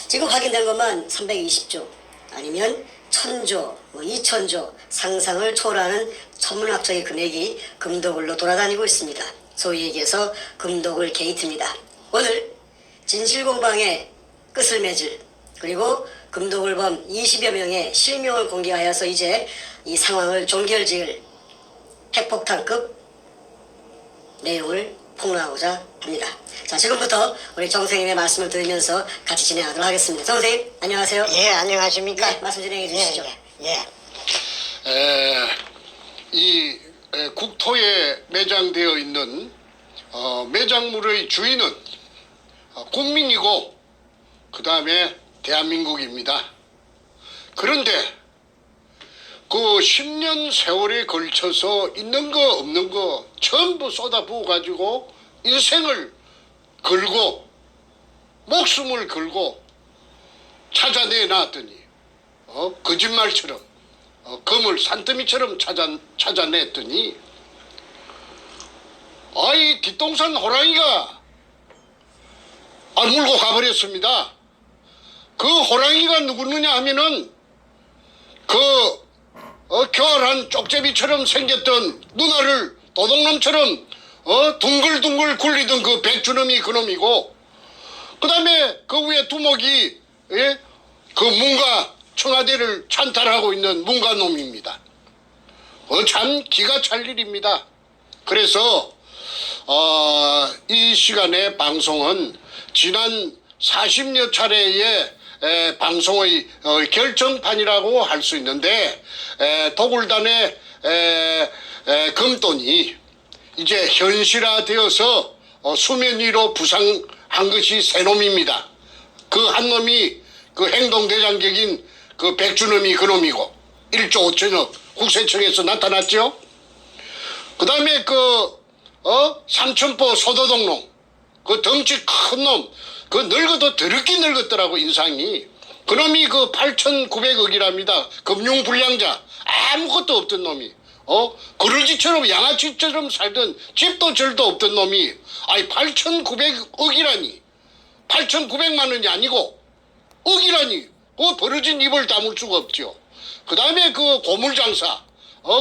지금 확인된 것만 320조 아니면 1000조, 2000조 상상을 초월하는 천문학적인 금액이 금도굴로 돌아다니고 있습니다. 소위 얘기해서 금도굴 게이트입니다. 오늘 진실공방의 끝을 맺을 그리고 금도굴범 20여 명의 실명을 공개하여서 이제 이 상황을 종결지을 핵폭탄급 내용을 폭로하고자 합니다. 자, 지금부터 우리 정 선생님의 말씀을 들으면서 같이 진행하도록 하겠습니다. 정 선생님, 안녕하세요. 예, 안녕하십니까? 네, 말씀 진행해 주시죠. 이 국토에 매장되어 있는 매장물의 주인은 국민이고 그 다음에 대한민국입니다. 그런데 그 10년 세월에 걸쳐서 있는 거 없는 거 전부 쏟아부어 가지고 인생을 걸고 목숨을 걸고 찾아내 놨더니 거짓말처럼 검을 산더미처럼 찾아냈더니 아이 뒷동산 호랑이가 물고 가버렸습니다. 그 호랑이가 누구느냐 하면은 교활한 쪽제비처럼 생겼던 누나를 도둑놈처럼 둥글둥글 굴리던 그 백주놈이 그놈이고, 그 다음에 그 위에 두목이 그 문가 청와대를 찬탈하고 있는 문가놈입니다. 참 기가 찰 일입니다. 그래서 이 시간의 방송은 지난 40여 차례의 방송의 결정판이라고 할 수 있는데, 도굴단의 금돈이 이제 현실화되어서 수면 위로 부상한 것이 세 놈입니다. 그 한 놈이 그 행동대장격인 그 백주놈이 그놈이고 1조 5천억 국세청에서 나타났죠. 그 다음에 삼천포 소도동놈, 그 덩치 큰 놈, 그 늙어도 더럽게 늙었더라고 인상이. 그놈이 그 8,900억이랍니다. 금융불량자, 아무것도 없던 놈이. 그러지처럼 양아치처럼 살던 집도 절도 없던 놈이 8,900억이라니 8,900만 원이 아니고 억이라니 그 벌어진 입을 다물 수가 없죠. 그 다음에 그 고물장사,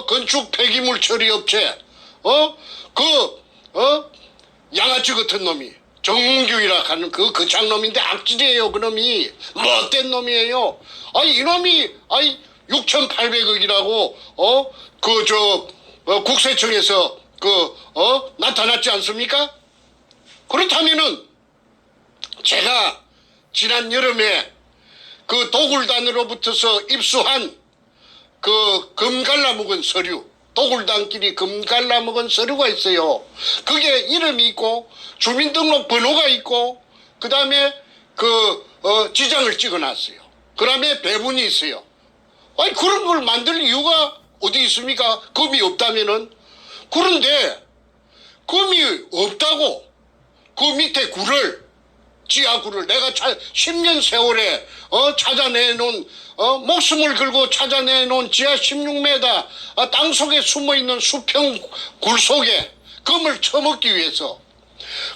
건축 폐기물 처리업체, 양아치 같은 놈이 정문규이라 하는 그 거창놈인데 악질이에요. 그놈이 못된 놈이에요. 이놈이 6,800억이라고 국세청에서 나타났지 않습니까? 그렇다면은 제가 지난 여름에 그 도굴단으로부터서 입수한 그 금갈라먹은 서류, 도굴단끼리 금갈라먹은 서류가 있어요. 그게 이름이 있고 주민등록 번호가 있고 그 다음에 지장을 찍어놨어요. 그 다음에 배분이 있어요. 그런 걸 만들 이유가 어디 있습니까? 금이 없다면은. 그런데 금이 없다고 그 밑에 지하구를 내가 10년 세월에 찾아내놓은 목숨을 걸고 찾아내놓은 지하 16m 땅속에 숨어있는 수평 굴 속에 금을 처먹기 위해서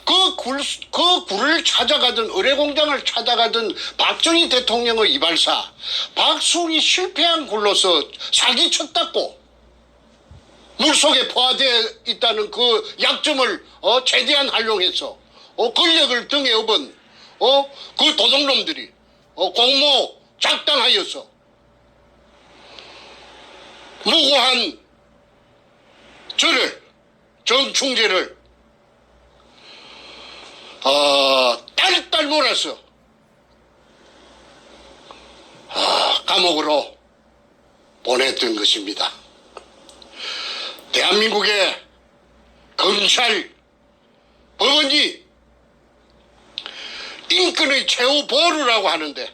그 굴을 찾아가던 의뢰공장을 찾아가던 박정희 대통령의 이발사 박순이 실패한 굴로서 사기쳤다고 물속에 포화되어 있다는 그 약점을 최대한 활용해서 권력을 등에 업은 그 도둑놈들이 공모 작당하여서 무고한 정충재를 딸딸 몰아서 감옥으로 보냈던 것입니다. 대한민국의 검찰, 법원이 인권의 최후 보루라고 하는데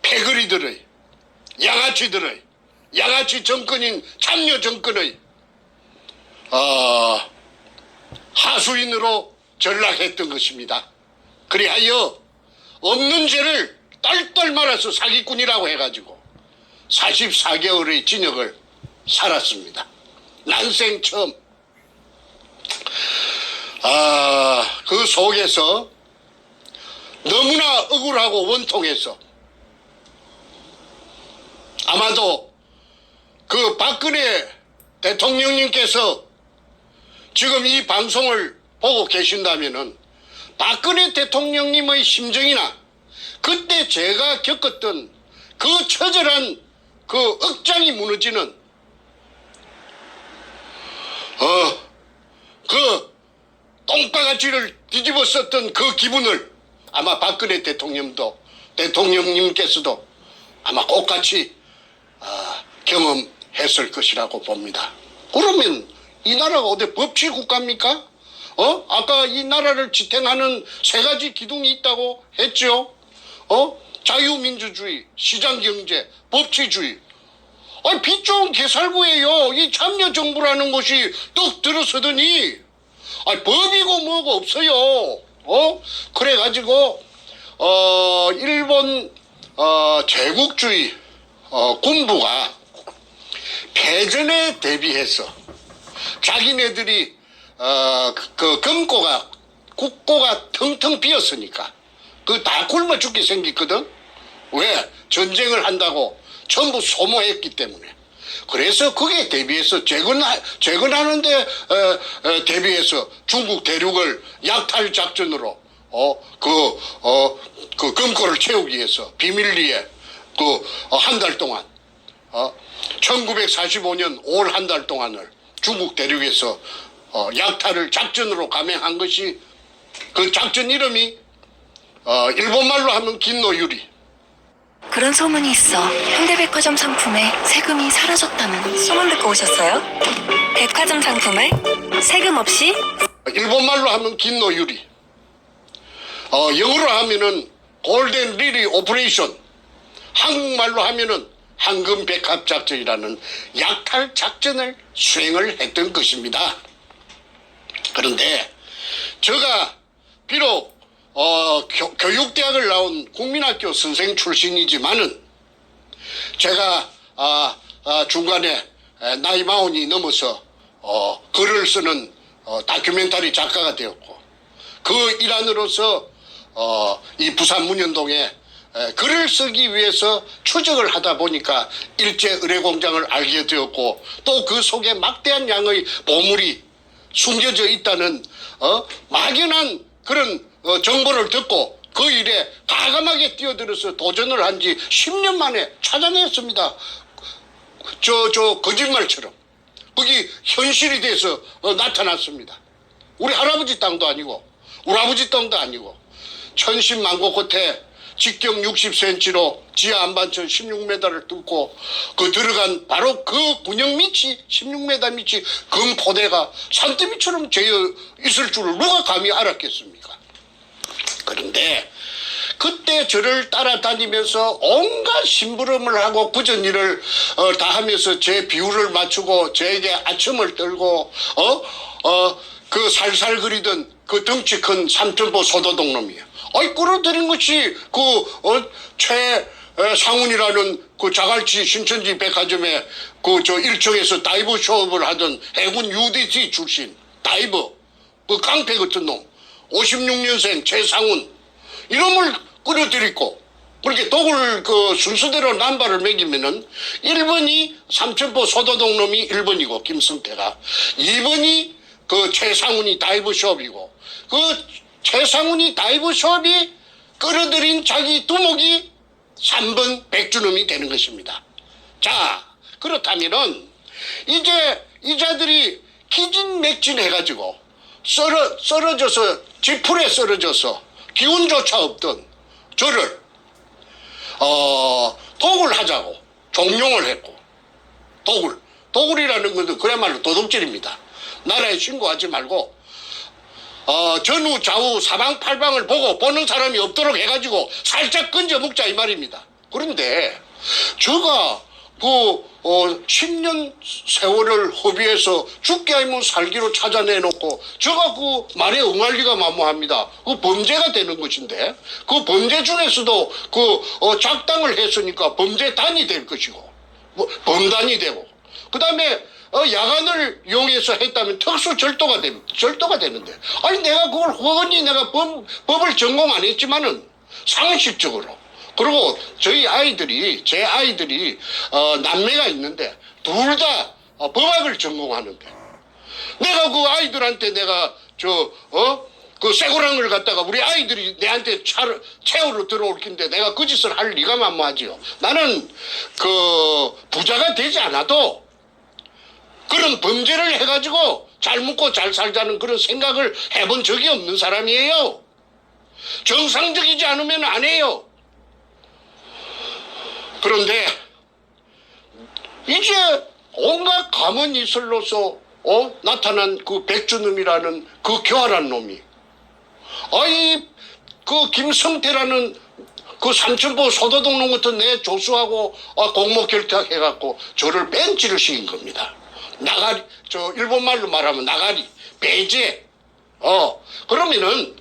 패거리들의 양아치 정권인 참여 정권의 하수인으로 전락했던 것입니다. 그리하여 없는 죄를 딸딸 말아서 사기꾼이라고 해가지고 44개월의 징역을 살았습니다. 난생 처음. 그 속에서 너무나 억울하고 원통해서 아마도 그 박근혜 대통령님께서 지금 이 방송을 보고 계신다면은 박근혜 대통령님의 심정이나 그때 제가 겪었던 그 처절한 그 억장이 무너지는 그 똥바가지를 뒤집어 썼던 그 기분을 아마 박근혜 대통령님께서도 아마 똑같이 경험했을 것이라고 봅니다. 그러면 이 나라가 어디 법치 국가입니까? 아까 이 나라를 지탱하는 세 가지 기둥이 있다고 했죠. 자유민주주의, 시장경제, 법치주의. 빛 좋은 개살구예요. 이 참여정부라는 것이 떡 들어서더니 법이고 뭐고 없어요. 그래가지고 일본 제국주의 군부가 패전에 대비해서 자기네들이 그 국고가 텅텅 비었으니까 그 다 굶어 죽게 생겼거든. 왜? 전쟁을 한다고 전부 소모했기 때문에. 그래서 그게 대비해서 재건하는데 대비해서 중국 대륙을 약탈 작전으로 그 금고를 채우기 위해서 비밀리에 한 달 동안 1945년 5월 한 달 동안을 중국 대륙에서 약탈을 작전으로 감행한 것이 그 작전 이름이 일본말로 하면 긴노유리. 그런 소문이 있어. 현대백화점 상품에 세금이 사라졌다는 소문 듣고 오셨어요? 백화점 상품을 세금 없이? 일본말로 하면 긴노유리. 영어로 하면은 골든 리리 오퍼레이션. 한국말로 하면은 황금백합작전이라는 약탈 작전을 수행을 했던 것입니다. 그런데 제가 비록 교육대학을 나온 국민학교 선생 출신이지만은 제가 중간에 나이 40이 넘어서 글을 쓰는 다큐멘터리 작가가 되었고 그 일환으로서 이 부산 문현동에 글을 쓰기 위해서 추적을 하다 보니까 일제의뢰공장을 알게 되었고 또 그 속에 막대한 양의 보물이 숨겨져 있다는 막연한 그런 정보를 듣고 그 일에 과감하게 뛰어들어서 도전을 한 지 10년 만에 찾아냈습니다. 저 거짓말처럼 그게 현실이 돼서 나타났습니다. 우리 할아버지 땅도 아니고 우리 아버지 땅도 아니고 천신만고 끝에 직경 60cm로 지하 안반천 16m를 뚫고 그 들어간 바로 그 군영 밑이 16m 밑이 금포대가 산더미처럼 재어 있을 줄을 누가 감히 알았겠습니까? 그런데 그때 저를 따라다니면서 온갖 심부름을 하고 굳은 일을 다 하면서 제 비율을 맞추고 저에게 아첨을 떨고 그 살살 그리던 그 덩치 큰 삼천포 소도동 놈이에요. 끌어들인 것이 최상훈이라는 그 자갈치 신천지 백화점에 저 1층에서 다이버 쇼업을 하던 해군 UDT 출신 다이버 그 깡패 같은 놈 56년생 최상훈 이놈을 끌어들이고 그렇게 독을 그 순서대로 남발을 매기면은 1번이 삼천포 소도동 놈이 1번이고 김성태가 2번이 그 최상훈이 다이버 쇼업이고 그 최상훈이 다이브 숍이 끌어들인 자기 두목이 3번 백주놈이 되는 것입니다. 자, 그렇다면은 이제 이자들이 기진맥진 해가지고 썰어져서 지풀에 썰어져서 기운조차 없던 저를 독을 하자고 종용을 했고 독을이라는 것은 그야말로 도둑질입니다. 나라에 신고하지 말고 전후 좌우 사방팔방을 보고 보는 사람이 없도록 해가지고 살짝 건져 먹자 이 말입니다. 그런데 제가 10년 세월을 허비해서 죽게 아니면 살기로 찾아내놓고 제가 그 말에 응할 리가 만무합니다. 그 범죄가 되는 것인데 그 범죄 중에서도 작당을 했으니까 범죄단이 될 것이고 범단이 되고 그 다음에 야간을 이용해서 했다면 특수절도가 되는데 아니 내가 그걸 허언이 내가 법을 전공 안 했지만은 상식적으로. 그리고 저희 아이들이, 제 아이들이 남매가 있는데 둘 다 법학을 전공하는데 내가 그 아이들한테 내가 그 쇠고랑을 갖다가 우리 아이들이 내한테 채우러 들어올 긴데 내가 그 짓을 할 리가 만무하지요. 나는 그 부자가 되지 않아도 그런 범죄를 해가지고 잘 먹고 잘 살자는 그런 생각을 해본 적이 없는 사람이에요. 정상적이지 않으면 안 해요. 그런데 이제 온갖 가문 이슬로서 나타난 그 백주놈이라는 그 교활한 놈이 그 김성태라는 그 삼천포 소도동 놈 같은 내 조수하고 공모 결탁해갖고 저를 뺀지를 시킨 겁니다. 나가리, 일본말로 말하면 나가리, 배제. 그러면은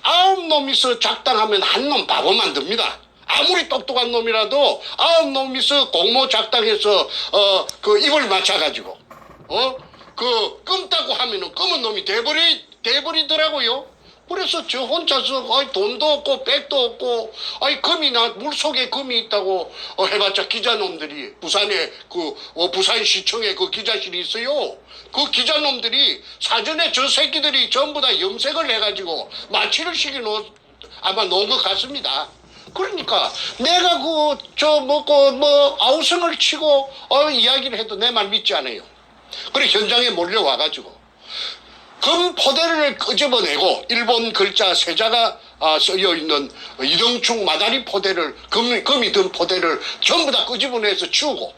9놈이서 작당하면 한 놈 바보 만듭니다. 아무리 똑똑한 놈이라도 9놈이서 공모 작당해서 그 입을 맞춰가지고 그 끔다고 하면은 검은 놈이 돼버리더라고요. 그래서 저 혼자서 돈도 없고 백도 없고 금이나 물속에 금이 있다고 해봤자 기자놈들이 부산에 부산시청에 그 기자실이 있어요. 그 기자놈들이 사전에 저 새끼들이 전부 다 염색을 해가지고 마취를 시켜놓은 아마 놓은 것 같습니다. 그러니까 내가 아우성을 치고 이야기를 해도 내 말 믿지 않아요. 그래 현장에 몰려와가지고 금 포대를 끄집어내고 일본 글자 세자가 쓰여 있는 이등충 마다리 포대를 금이 든 포대를 전부 다 끄집어내서 치우고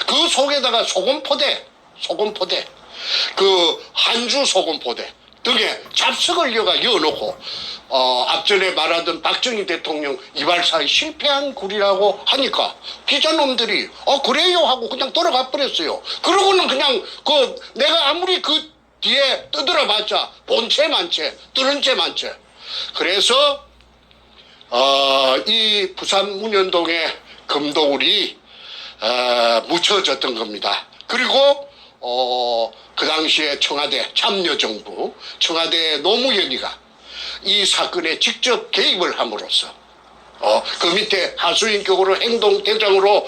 그 속에다가 소금 포대 그 한주 소금 포대 등에 잡석을 이어놓고 앞전에 말하던 박정희 대통령 이발사에 실패한 굴이라고 하니까 기자놈들이 그래요 하고 그냥 돌아가 버렸어요. 그러고는 그냥 내가 아무리 그 뒤에 떠들어봤자 본체 만체 뚫은 채 만체. 그래서 이 부산 문현동의 금도굴이 묻혀졌던 겁니다. 그리고 그 당시에 청와대 참여정부 청와대 노무현이가 이 사건에 직접 개입을 함으로써 그 밑에 하수인격으로 행동대장으로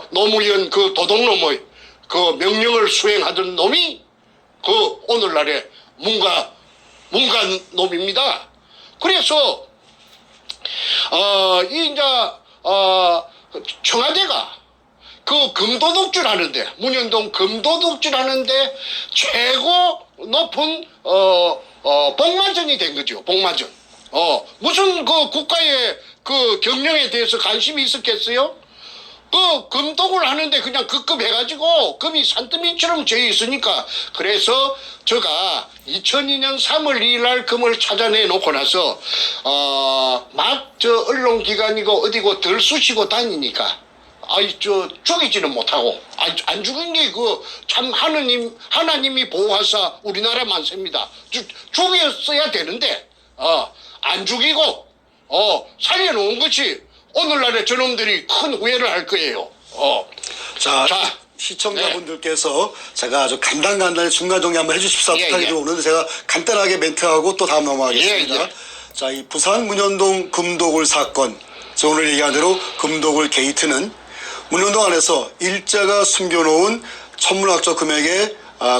노무현 그 도둑놈의 그 명령을 수행하던 놈이 그 오늘날의 문관 놈입니다. 그래서 청와대가 그 금도둑질 하는데 문현동 금도둑질 하는데 최고 높은 복마전이 된 거죠. 복마전. 무슨 그 국가의 그 경영에 대해서 관심이 있었겠어요? 그 금독을 하는데 그냥 급급해가지고 금이 산더미처럼 져 있으니까 그래서 제가 2002년 3월 2일 날 금을 찾아내 놓고 나서 막 언론기관이고 어디고 덜 쑤시고 다니니까 죽이지는 못하고 안 죽은 게 참 하나님이 보호하사 우리나라 만세입니다. 죽였어야 되는데 안 죽이고 살려놓은 것이 오늘날의 저놈들이 큰 후회를 할 거예요. 자, 시청자분들께서 제가 아주 간단히 중간 정리 한번 해주십사 부탁이 들어오는데 제가 간단하게 멘트하고 또 다음 넘어가겠습니다. 자, 이 부산 문현동 금도굴 사건, 오늘 얘기한 대로 금도굴 게이트는 문현동 안에서 일자가 숨겨놓은 천문학적 금액의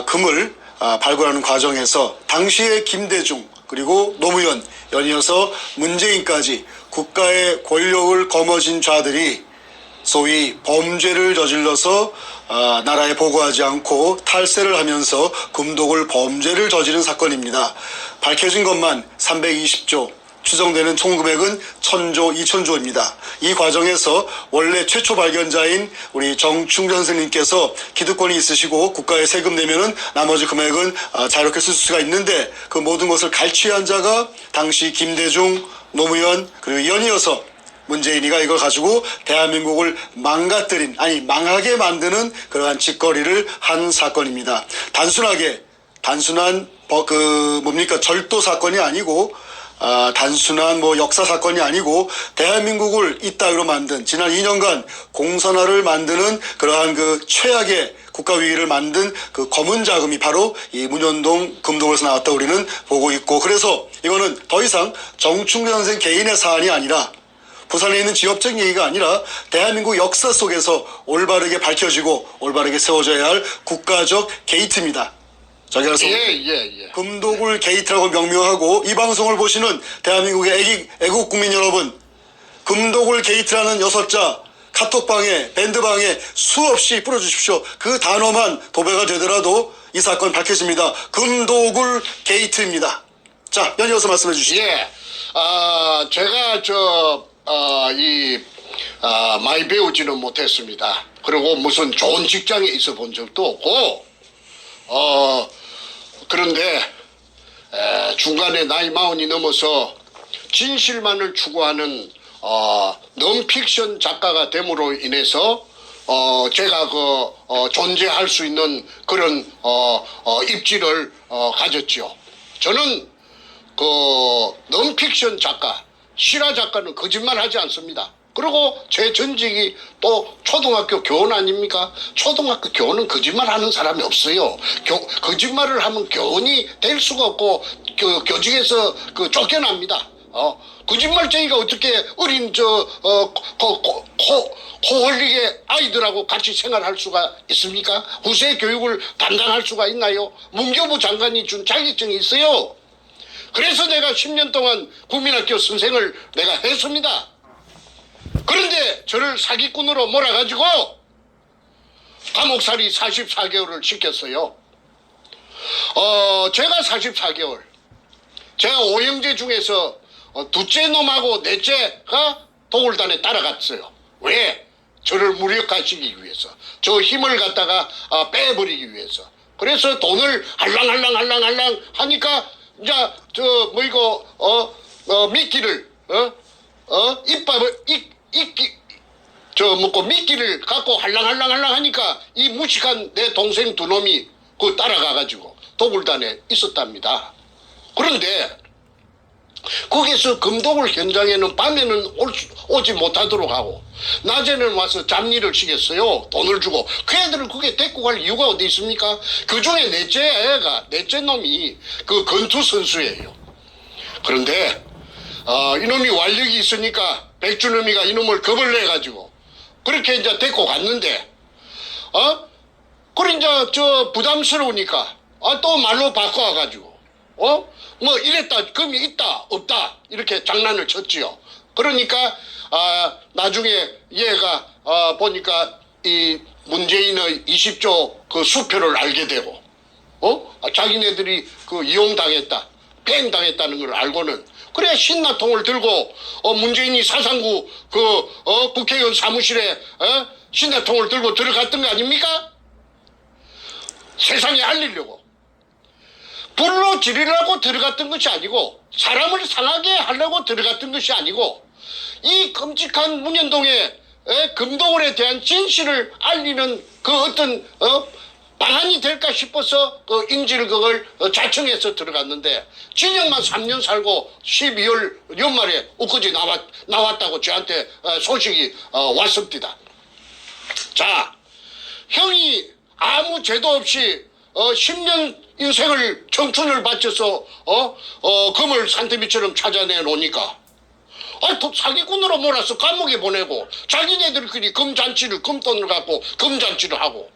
금을 발굴하는 과정에서 당시의 김대중 그리고 노무현 연이어서 문재인까지 국가의 권력을 거머쥔 자들이 소위 범죄를 저질러서 나라에 보고하지 않고 탈세를 하면서 금독을 범죄를 저지른 사건입니다. 밝혀진 것만 320조, 추정되는 총금액은 1000조, 2000조입니다. 이 과정에서 원래 최초 발견자인 우리 정충전 선생님께서 기득권이 있으시고 국가에 세금 내면은 나머지 금액은 자유롭게 쓸 수가 있는데 그 모든 것을 갈취한 자가 당시 김대중, 노무현 그리고 연이어서 문재인이가 이걸 가지고 대한민국을 망하게 만드는 그러한 짓거리를 한 사건입니다. 단순한 절도 사건이 아니고 단순한 역사 사건이 아니고 대한민국을 이따위로 만든 지난 2년간 공산화를 만드는 그러한 그 최악의 국가위기를 만든 그 검은 자금이 바로 이 문현동 금도에서 나왔다 우리는 보고 있고, 그래서 이거는 더 이상 정충래 선생 개인의 사안이 아니라 부산에 있는 지역적 얘기가 아니라 대한민국 역사 속에서 올바르게 밝혀지고 올바르게 세워져야 할 국가적 게이트입니다. 자, 그래서 금도굴 게이트라고 명명하고 이 방송을 보시는 대한민국의 애국 국민 여러분, 금도굴 게이트라는 6자 카톡방에 밴드방에 수없이 뿌려주십시오. 그 단어만 도배가 되더라도 이 사건 밝혀집니다. 금도굴 게이트입니다. 자, 연이어서 말씀해 주시죠. 제가 많이 배우지는 못했습니다. 그리고 무슨 좋은 직장에 있어 본 적도 없고, 그런데 중간에 나이 40이 넘어서 진실만을 추구하는 넌픽션 작가가 됨으로 인해서 제가 존재할 수 있는 그런 입지를 가졌죠. 저는 넌픽션 작가, 실화 작가는 거짓말하지 않습니다. 그리고 제 전직이 또 초등학교 교원 아닙니까? 초등학교 교원은 거짓말하는 사람이 없어요. 거짓말을 하면 교원이 될 수가 없고 교직에서 쫓겨납니다. 거짓말쟁이가 어떻게 어린 코 흘리게 아이들하고 같이 생활할 수가 있습니까? 후세 교육을 담당할 수가 있나요? 문교부 장관이 준 자격증이 있어요. 그래서 내가 10년 동안 국민학교 선생을 내가 했습니다. 그런데 저를 사기꾼으로 몰아가지고 감옥살이 44개월을 시켰어요. 제가 44개월. 제가 오형제 중에서 둘째 놈하고 넷째가 도굴단에 따라갔어요. 왜? 저를 무력화시키기 위해서. 저 힘을 갖다가 빼버리기 위해서. 그래서 돈을 할랑할랑 하니까 이제 미끼를 미끼를 갖고 할랑할랑 하니까 이 무식한 내 동생 두 놈이 따라가가지고 도굴단에 있었답니다. 그런데 거기서 금도굴 현장에는 밤에는 오지 못하도록 하고 낮에는 와서 잡일을 시켰어요. 돈을 주고. 그 애들을 그게 데리고 갈 이유가 어디 있습니까? 그 중에 넷째 놈이 건투 선수예요. 그런데 이놈이 완력이 있으니까 백준엄이가 이놈을 겁을 내가지고 그렇게 이제 데리고 갔는데 그래 이제 부담스러우니까 또 말로 바꿔와가지고 이랬다 금이 있다 없다 이렇게 장난을 쳤지요. 그러니까 나중에 얘가 보니까 이 문재인의 20조 수표를 알게 되고 자기네들이 이용당했다 팽당했다는 걸 알고는 그래 신나통을 들고 문재인이 사상구 국회의원 사무실에 신나통을 들고 들어갔던 거 아닙니까? 세상에 알리려고. 불로 지르려고 들어갔던 것이 아니고 사람을 상하게 하려고 들어갔던 것이 아니고 이 끔찍한 문현동의 금도굴에 대한 진실을 알리는 어떤 방안이 될까 싶어서 인질 그걸 자청해서 들어갔는데 징역만 3년 살고 12월 연말에 엊그제 나왔다고 저한테 소식이 왔습니다. 자, 형이 아무 죄도 없이 10년 인생을 청춘을 바쳐서 금을 산더미처럼 찾아내 놓으니까 사기꾼으로 몰아서 감옥에 보내고 자기네들끼리 금돈을 갖고 금잔치를 하고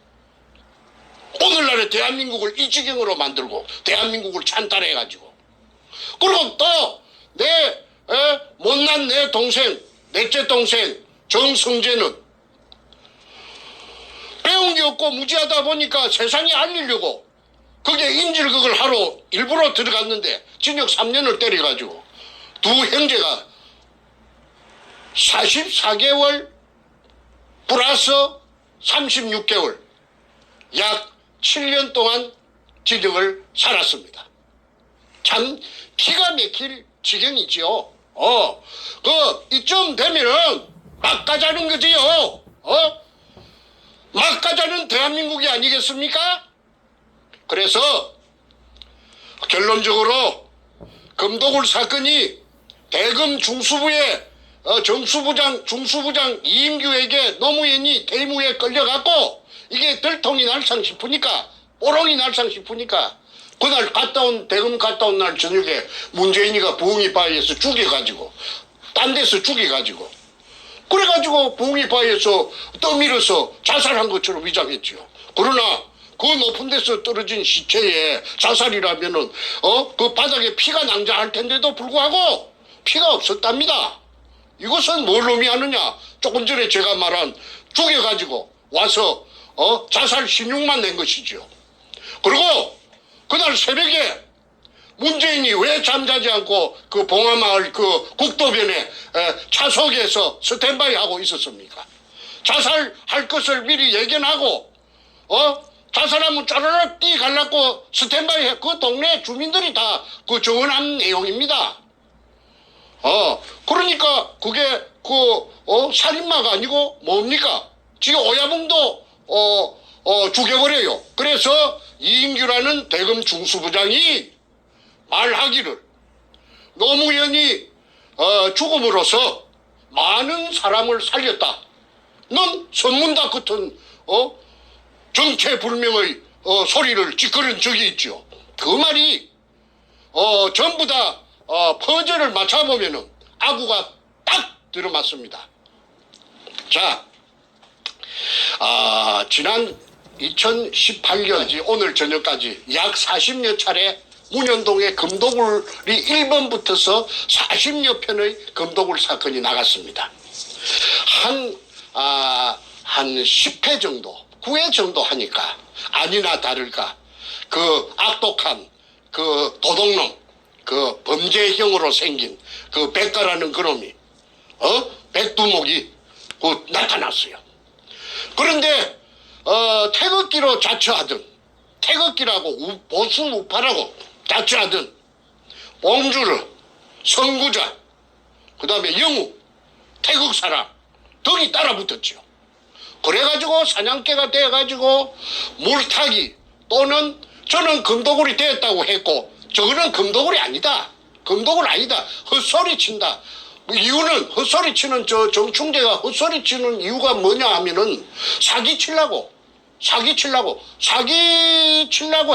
오늘날의 대한민국을 이 지경으로 만들고 대한민국을 찬탈해가지고 그리고 또 못난 내 동생 넷째 동생 정성재는 배운 게 없고 무지하다 보니까 세상에 알리려고 그게 인질극을 하러 일부러 들어갔는데 징역 3년을 때려가지고 두 형제가 44개월 플러스 36개월 약 7년 동안 징역을 살았습니다. 참 기가 막힐 지경이지요. 이쯤 되면은 막 가자는 거지요. 막 가자는 대한민국이 아니겠습니까? 그래서 결론적으로 금도굴 사건이 대검 중수부의 중수부장 이인규에게 노무현이 대무에 끌려갔고 이게 들통이 날상 싶으니까 뽀롱이 날상 싶으니까 그날 대금 갔다 온 날 저녁에 문재인이가 부흥이 바위에서 죽여가지고 딴 데서 죽여가지고 그래가지고 부흥이 바위에서 떠밀어서 자살한 것처럼 위장했지요. 그러나 그 높은 데서 떨어진 시체에 자살이라면은 그 바닥에 피가 낭자할 텐데도 불구하고 피가 없었답니다. 이것은 뭘 의미하느냐? 조금 전에 제가 말한 죽여가지고 와서 자살 신용만 낸 것이죠. 그리고 그날 새벽에 문재인이 왜 잠자지 않고 그 봉화마을 그 국도변에 차석에서 스탠바이 하고 있었습니까? 자살할 것을 미리 예견하고 자살하면 짜르르 뛰갈라고 스탠바이 해. 그 동네 주민들이 다 그 정언한 내용입니다. 그러니까 그게 살인마가 아니고 뭡니까? 지금 오야붕도 죽여버려요. 그래서 이인규라는 대검 중수부장이 말하기를 노무현이 죽음으로써 많은 사람을 살렸다. 넌 선문답 같은 정체불명의 소리를 찌끄른 적이 있죠. 그 말이 전부 다 퍼즐을 맞춰보면은 아구가 딱 들어맞습니다. 자, 지난 2018년 오늘 저녁까지 약 40여 차례 문현동의 금도굴이 1번 붙어서 40여 편의 금도굴 사건이 나갔습니다. 한 10회 정도, 9회 정도 하니까 아니나 다를까 그 악독한 그 도둑놈, 그 범죄형으로 생긴 그 백가라는 그놈이 백두목이 나타났어요. 그런데 태극기로 자처하든 태극기라고 보수 우파라고 자처하든 봉주르, 선구자, 그 다음에 영우, 태극사람 등이 따라붙었죠. 그래가지고 사냥개가 돼가지고 물타기 또는 저는 금도굴이 되었다고 했고 저거는 금도굴이 아니다. 금도굴 아니다. 헛소리 친다. 이유는 헛소리 치는 저 정충재가 헛소리 치는 이유가 뭐냐 하면은 사기 치려고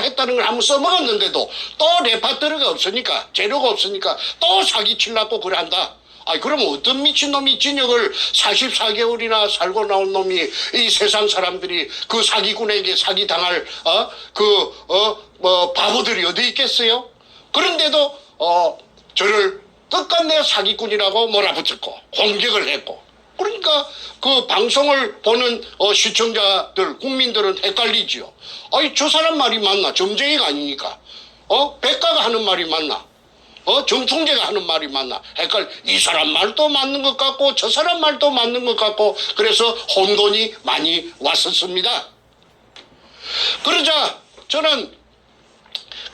했다는 걸 한번 써먹었는데도 또 레파토리가 없으니까 재료가 없으니까 또 사기 치려고 그래 한다. 그러면 어떤 미친놈이 진역을 44개월이나 살고 나온 놈이 이 세상 사람들이 그 사기꾼에게 사기당할 바보들이 어디 있겠어요? 그런데도 저를 끝끝내 사기꾼이라고 몰아붙였고 공격을 했고 그러니까 그 방송을 보는 시청자들 국민들은 헷갈리지요. 저 사람 말이 맞나? 점쟁이가 아니니까 백가가 하는 말이 맞나? 정충재가 하는 말이 맞나? 이 사람 말도 맞는 것 같고 저 사람 말도 맞는 것 같고 그래서 혼돈이 많이 왔었습니다. 그러자 저는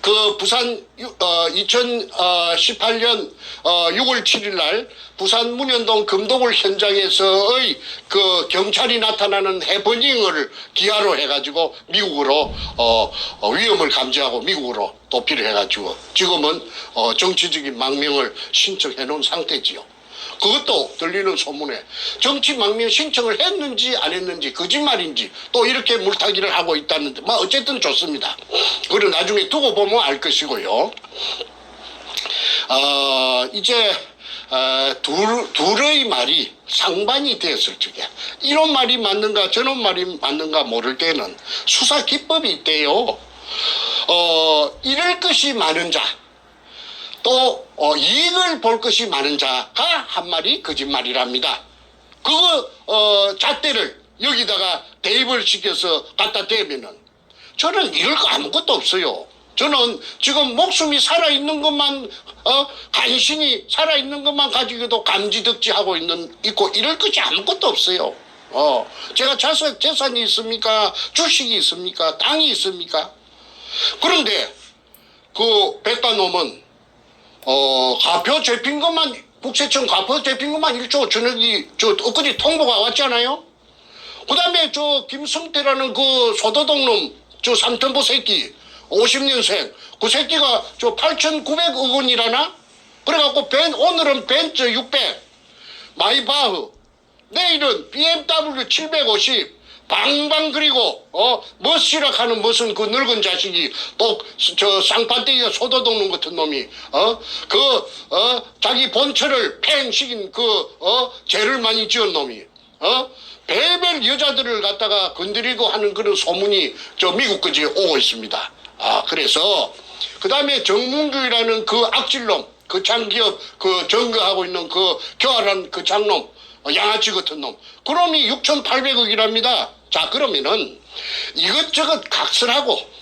그 부산 2018년 6월 7일 날 부산 문현동 금도굴 현장에서의 그 경찰이 나타나는 해퍼닝을 기하로 해가지고 미국으로 위험을 감지하고 미국으로 도피를 해가지고 지금은 정치적인 망명을 신청해 놓은 상태지요. 그것도 들리는 소문에 정치 망명 신청을 했는지 안 했는지 거짓말인지 또 이렇게 물타기를 하고 있다는데 어쨌든 좋습니다. 그걸 나중에 두고 보면 알 것이고요. 이제 둘의 말이 상반이 되었을 적에 이런 말이 맞는가 저런 말이 맞는가 모를 때는 수사 기법이 있대요. 잃을 것이 많은 자 또 이익을 볼 것이 많은 자가 한 말이 거짓말이랍니다. 그거 잣대를 여기다가 대입을 시켜서 갖다 대면은 저는 잃을 거 아무것도 없어요. 저는 지금 목숨이 살아있는 것만 간신히 살아있는 것만 가지고도 감지덕지하고 있고 잃을 것이 아무것도 없어요. 제가 재산이 있습니까? 주식이 있습니까? 땅이 있습니까? 그런데 그 백가놈은 가표 잡힌 것만 국세청 가표 잡힌 것만 1조 전액이 엊그제 통보가 왔잖아요. 그 다음에 김성태라는 그 소도둑놈 삼천포 새끼 50년생 그 새끼가 8,900억 원이라나 그래갖고 오늘은 벤츠 600 마이바흐 내일은 BMW 750 방방 그리고 멋이락하는 무슨 그 늙은 자식이 또 저 쌍판대기가 소도둑놈 같은 놈이 자기 본처를 팽식인 죄를 많이 지은 놈이 배별 여자들을 갖다가 건드리고 하는 그런 소문이 저 미국까지 오고 있습니다. 그래서 그 다음에 정문규라는 그 악질놈, 그 장기업 그 점거하고 있는 그 교활한 그 장놈, 양아치 같은 놈, 그놈이 6,800억이랍니다. 자, 그러면은 이것저것 각설하고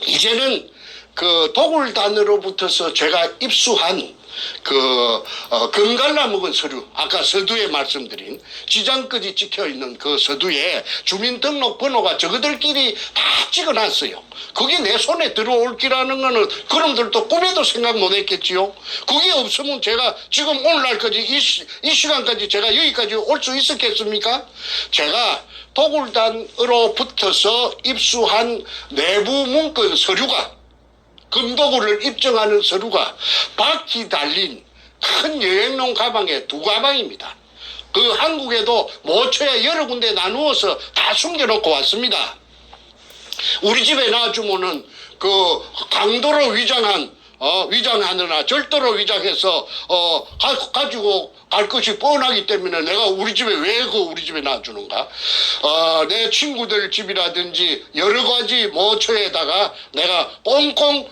이제는 그 도굴단으로부터서 제가 입수한 금갈라 먹은 서류, 아까 서두에 말씀드린 지장까지 찍혀있는 그 서두에 주민등록번호가 저그들끼리 다 찍어놨어요. 그게 내 손에 들어올 기라는 거는 그놈들도 꿈에도 생각 못했겠지요. 그게 없으면 제가 지금 오늘날까지 이 시간까지 제가 여기까지 올 수 있었겠습니까? 제가 도굴단으로부터서 입수한 내부 문건 서류가, 금도구를 입증하는 서류가 바퀴 달린 큰 여행용 가방에 2가방입니다. 그 한국에도 모처에 여러 군데 나누어서 다 숨겨놓고 왔습니다. 우리 집에 놔주면은 그 강도로 위장하느나 절도로 위장해서 가지고 갈 것이 뻔하기 때문에 내가 우리 집에 왜 우리 집에 놔주는가? 내 친구들 집이라든지 여러 가지 모처에다가 내가 꽁꽁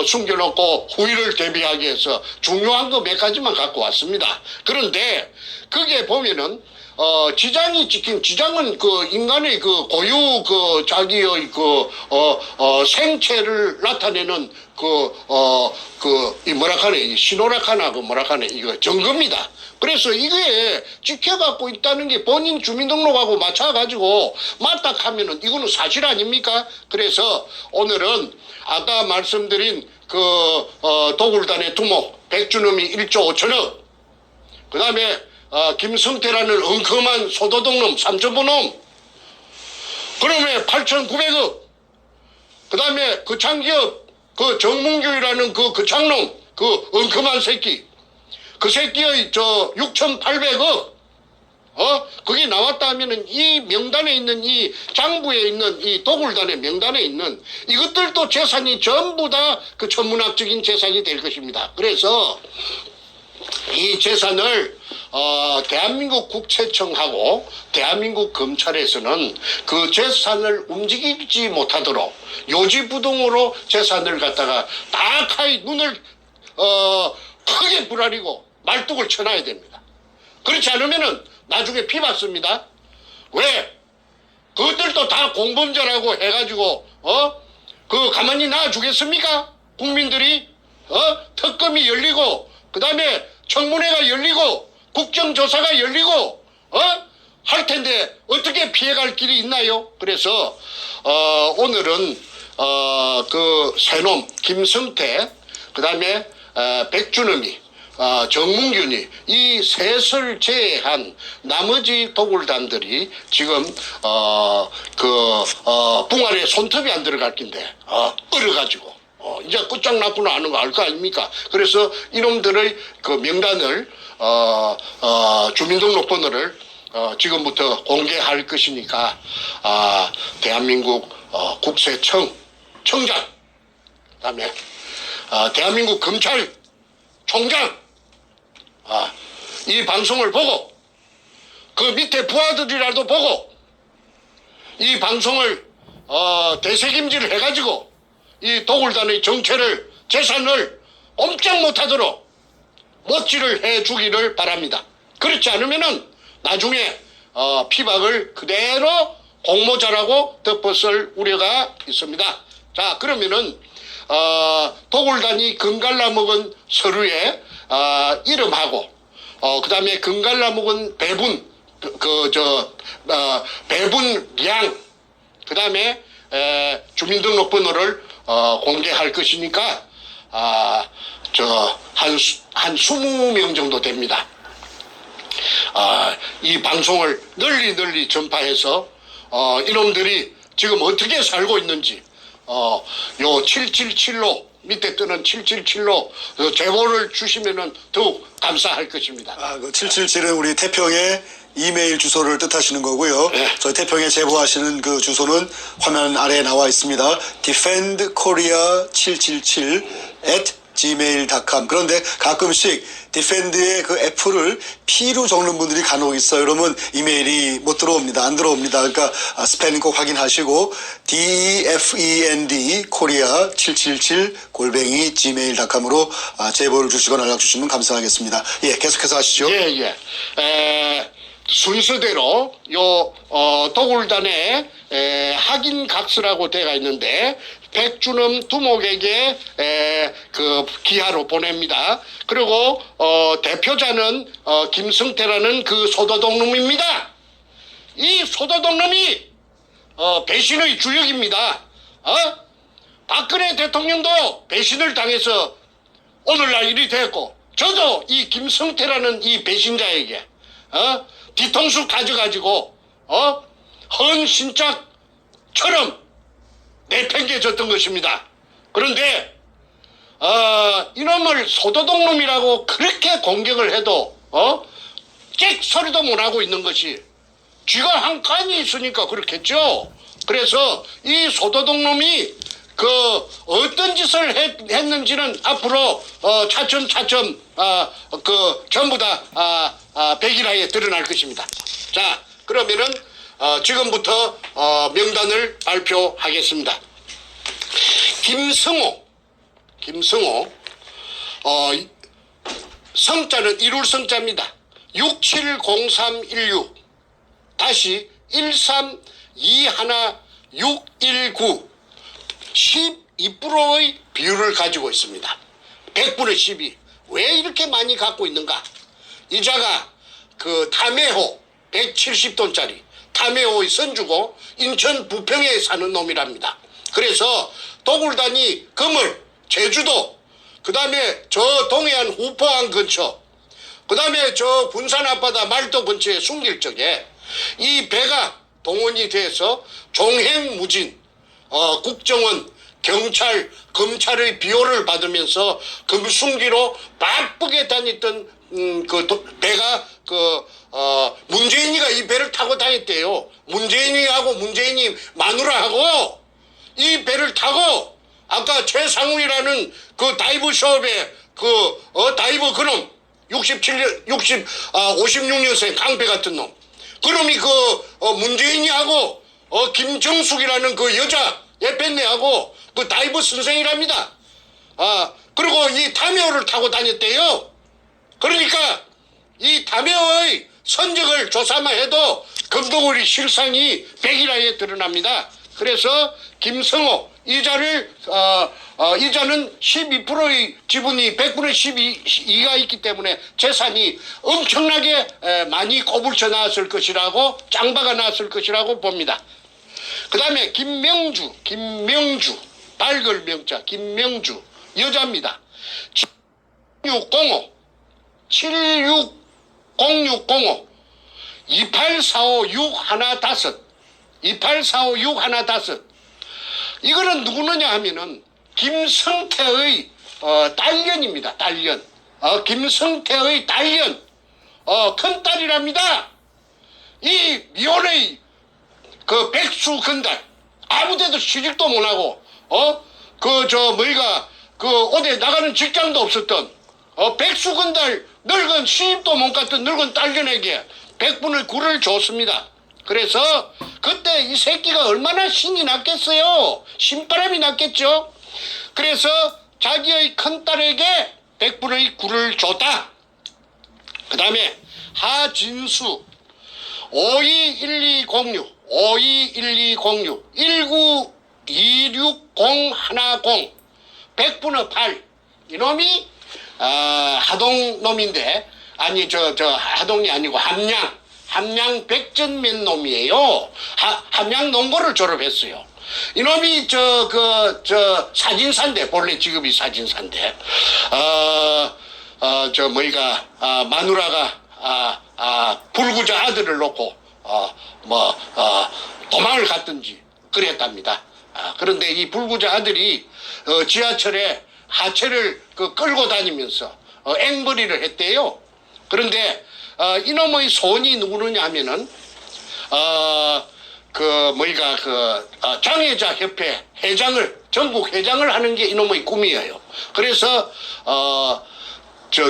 숨겨놓고 후일을 대비하기 위해서 중요한 거 몇 가지만 갖고 왔습니다. 그런데 그게 보면은 지장이 찍힌, 지장은 그 인간의 그 고유 그 자기의 생체를 나타내는 신호락하나 이거 증거입니다. 그래서 이게 찍혀갖고 있다는 게 본인 주민등록하고 맞춰가지고 맞다 하면은 이거는 사실 아닙니까? 그래서 오늘은 아까 말씀드린 도굴단의 두목 백준음이 1조 5천억, 그 다음에 김성태라는 엉큼한 소도둑놈 3천부놈, 그놈의 8,900억, 그 다음에 그 장기업 그 정문규라는 그 장놈 그 엉큼한 새끼, 그 새끼의 6,800억 그게 나왔다 하면은 이 명단에 있는 이 장부에 있는 이 도굴단의 명단에 있는 이것들도 재산이 전부 다 그 천문학적인 재산이 될 것입니다. 그래서 이 재산을 대한민국 국세청하고 대한민국 검찰에서는 그 재산을 움직이지 못하도록 요지부동으로 재산을 갖다가 딱하이 눈을 크게 부라리고 말뚝을 쳐놔야 됩니다. 그렇지 않으면은 나중에 피 받습니다. 왜? 그것들도 다 공범자라고 해가지고 가만히 놔주겠습니까? 국민들이 특검이 열리고 그 다음에 청문회가 열리고 국정조사가 열리고 할 텐데 어떻게 피해갈 길이 있나요? 그래서 오늘은 그 새놈 김성태, 그 다음에 백준음이, 정문균이 이 셋을 제외한 나머지 도굴단들이 지금 붕알에 손톱이 안 들어갈 낀데 얼어가지고 이제 끝장났구나 하는 거 알 거 아닙니까? 그래서 이놈들의 그 명단을 주민등록번호를 지금부터 공개할 것이니까 대한민국 국세청장, 그다음에 대한민국 검찰총장 이 방송을 보고 그 밑에 부하들이라도 보고 이 방송을 되새김질을 해가지고 이 도굴단의 정체를, 재산을 꼼짝 못하도록 못질을 해주기를 바랍니다. 그렇지 않으면은 나중에 피박을 그대로 공모자라고 덮어쓸 우려가 있습니다. 자, 그러면은 도굴단이 금갈라 먹은 서류에 이름하고 그 다음에 금갈라 먹은 배분 배분량, 그 다음에 주민등록번호를 공개할 것이니까 한 20명 정도 됩니다. 이 방송을 널리 전파해서 이놈들이 지금 어떻게 살고 있는지 요 777로 밑에 뜨는 777로 제보를 주시면은 더욱 감사할 것입니다. 그 777은 우리 태평의 이메일 주소를 뜻하시는 거고요. 네. 저희 태평에 제보하시는 그 주소는 화면 아래에 나와 있습니다. defendkorea777@gmail.com. 그런데 가끔씩 디펜드의 그 F를 P로 적는 분들이 간혹 있어요. 그러면 이메일이 못 들어옵니다. 안 들어옵니다. 그러니까 스펠링 꼭 확인하시고 defend korea777@gmail.com으로 제보를 주시거나 연락 주시면 감사하겠습니다. 예, 계속해서 하시죠. 예. 순서대로 도굴단에 확인각서라고 되어 있는데 백주놈 두목에게 그 기하로 보냅니다. 그리고 대표자는 김성태라는 그 소도독놈입니다. 이 소도독놈이 배신의 주역입니다. 박근혜 대통령도 배신을 당해서 오늘날 일이 됐고 저도 이 김성태라는 이 배신자에게 뒤통수 가져가지고 헌신짝처럼 내팽개졌던 것입니다. 그런데 이놈을 소도독놈이라고 그렇게 공격을 해도 짹 소리도 못하고 있는 것이 쥐가 한 칸이 있으니까 그렇겠죠. 그래서 이 소도독놈이 그 어떤 짓을 했는지는 앞으로 차츰 그 전부 다 백일하에 드러날 것입니다. 자, 그러면은 지금부터 명단을 발표하겠습니다. 김성호 성자는 이룰 성자입니다. 670316 다시 1321619 12%의 비율을 가지고 있습니다. 100분의 12. 왜 이렇게 많이 갖고 있는가? 이자가 그 담해호 170돈짜리 담해호의 선주고 인천 부평에 사는 놈이랍니다. 그래서 도굴단이 금을 제주도 그 다음에 저 동해안 후포항 근처 그 다음에 저 군산 앞바다 말도 근처에 숨길 적에 이 배가 동원이 돼서 종횡무진 국정원 경찰 검찰의 비호를 받으면서 금숭기로 바쁘게 다녔던 그 배가 문재인이가 이 배를 타고 다녔대요. 문재인이하고 문재인이 마누라하고 이 배를 타고 아까 최상훈이라는 그 다이브 숍에 다이브 그놈 56년생 강배 같은 놈 그놈이 문재인이하고 김정숙이라는 그 여자 예편네하고 그 다이브 선생이랍니다. 그리고 이 담해호를 타고 다녔대요. 그러니까 이 담해호의 선적을 조사만 해도 금도구리 실상이 백일하에 드러납니다. 그래서 김성호 이자는 12%의 지분이 100분의 12가 있기 때문에 재산이 엄청나게 많이 꼬불쳐 나왔을 것이라고 짱박아 나왔을 것이라고 봅니다. 그 다음에 김명주 밝을 명자 김명주 여자입니다. 7605 2845615 이거는 누구느냐 하면은 김성태의 딸년입니다. 딸년. 김성태의 딸년. 큰딸이랍니다. 이 미혼의 그 백수 건달 아무데도 취직도 못하고 어디 나가는 직장도 없었던 백수 건달 늙은 시집도 못 갔던 늙은 딸년에게 100분의 9를 줬습니다. 그래서 그때 이 새끼가 얼마나 신이 났겠어요. 신바람이 났겠죠. 그래서 자기의 큰딸에게 100분의 9를 줬다. 그 다음에 하진수 521206 1926010 100분의 8 이놈이 하동 놈인데 아니 저 하동이 아니고 함양 백전면 놈이에요. 함양 농고를 졸업했어요. 이놈이 저 사진사인데 본래 직업이 사진사인데 마누라가 불구자 아들을 놓고 도망을 갔든지 그랬답니다. 그런데 이 불구자 아들이 지하철에 하체를 끌고 다니면서 앵벌이를 했대요. 그런데 이놈의 손이 누구느냐 하면은 장애자 협회 회장을, 전국 회장을 하는 게 이놈의 꿈이에요. 그래서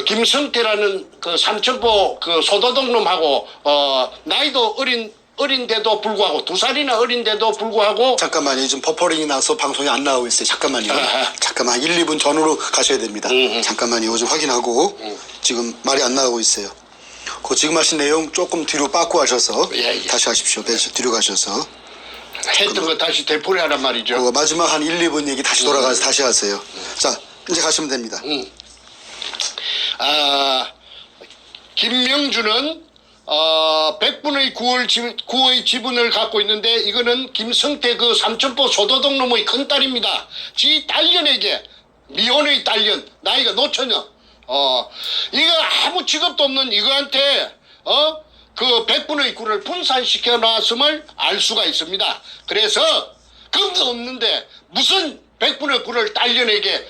김성태라는 삼천포 소도둑놈하고 나이도 어린데도 불구하고 2살이나 어린데도 불구하고. 잠깐만요. 지금 버퍼링이 나서 방송이 안 나오고 있어요. 잠깐만요. 잠깐만 1, 2분 전으로 가셔야 됩니다. 잠깐만요. 좀 확인하고 지금 말이 안 나오고 있어요. 그 지금 하신 내용 조금 뒤로 빠꾸 하셔서 예. 다시 하십시오. 뒤로 가셔서 했던 거 다시 되풀이하란 말이죠. 마지막 한 1, 2분 얘기 다시 돌아가서 다시 하세요. 자, 이제 가시면 됩니다. 김명주는 100분의 9의 지분을 갖고 있는데 이거는 김성태 삼천포 소도둑놈의 큰딸입니다. 지 딸년에게, 미혼의 딸년, 나이가 노처녀, 이거 아무 직업도 없는 이거한테 100분의 9를 분산시켜 놨음을 알 수가 있습니다. 그래서 금도 없는데 무슨 100분의 9를 딸년에게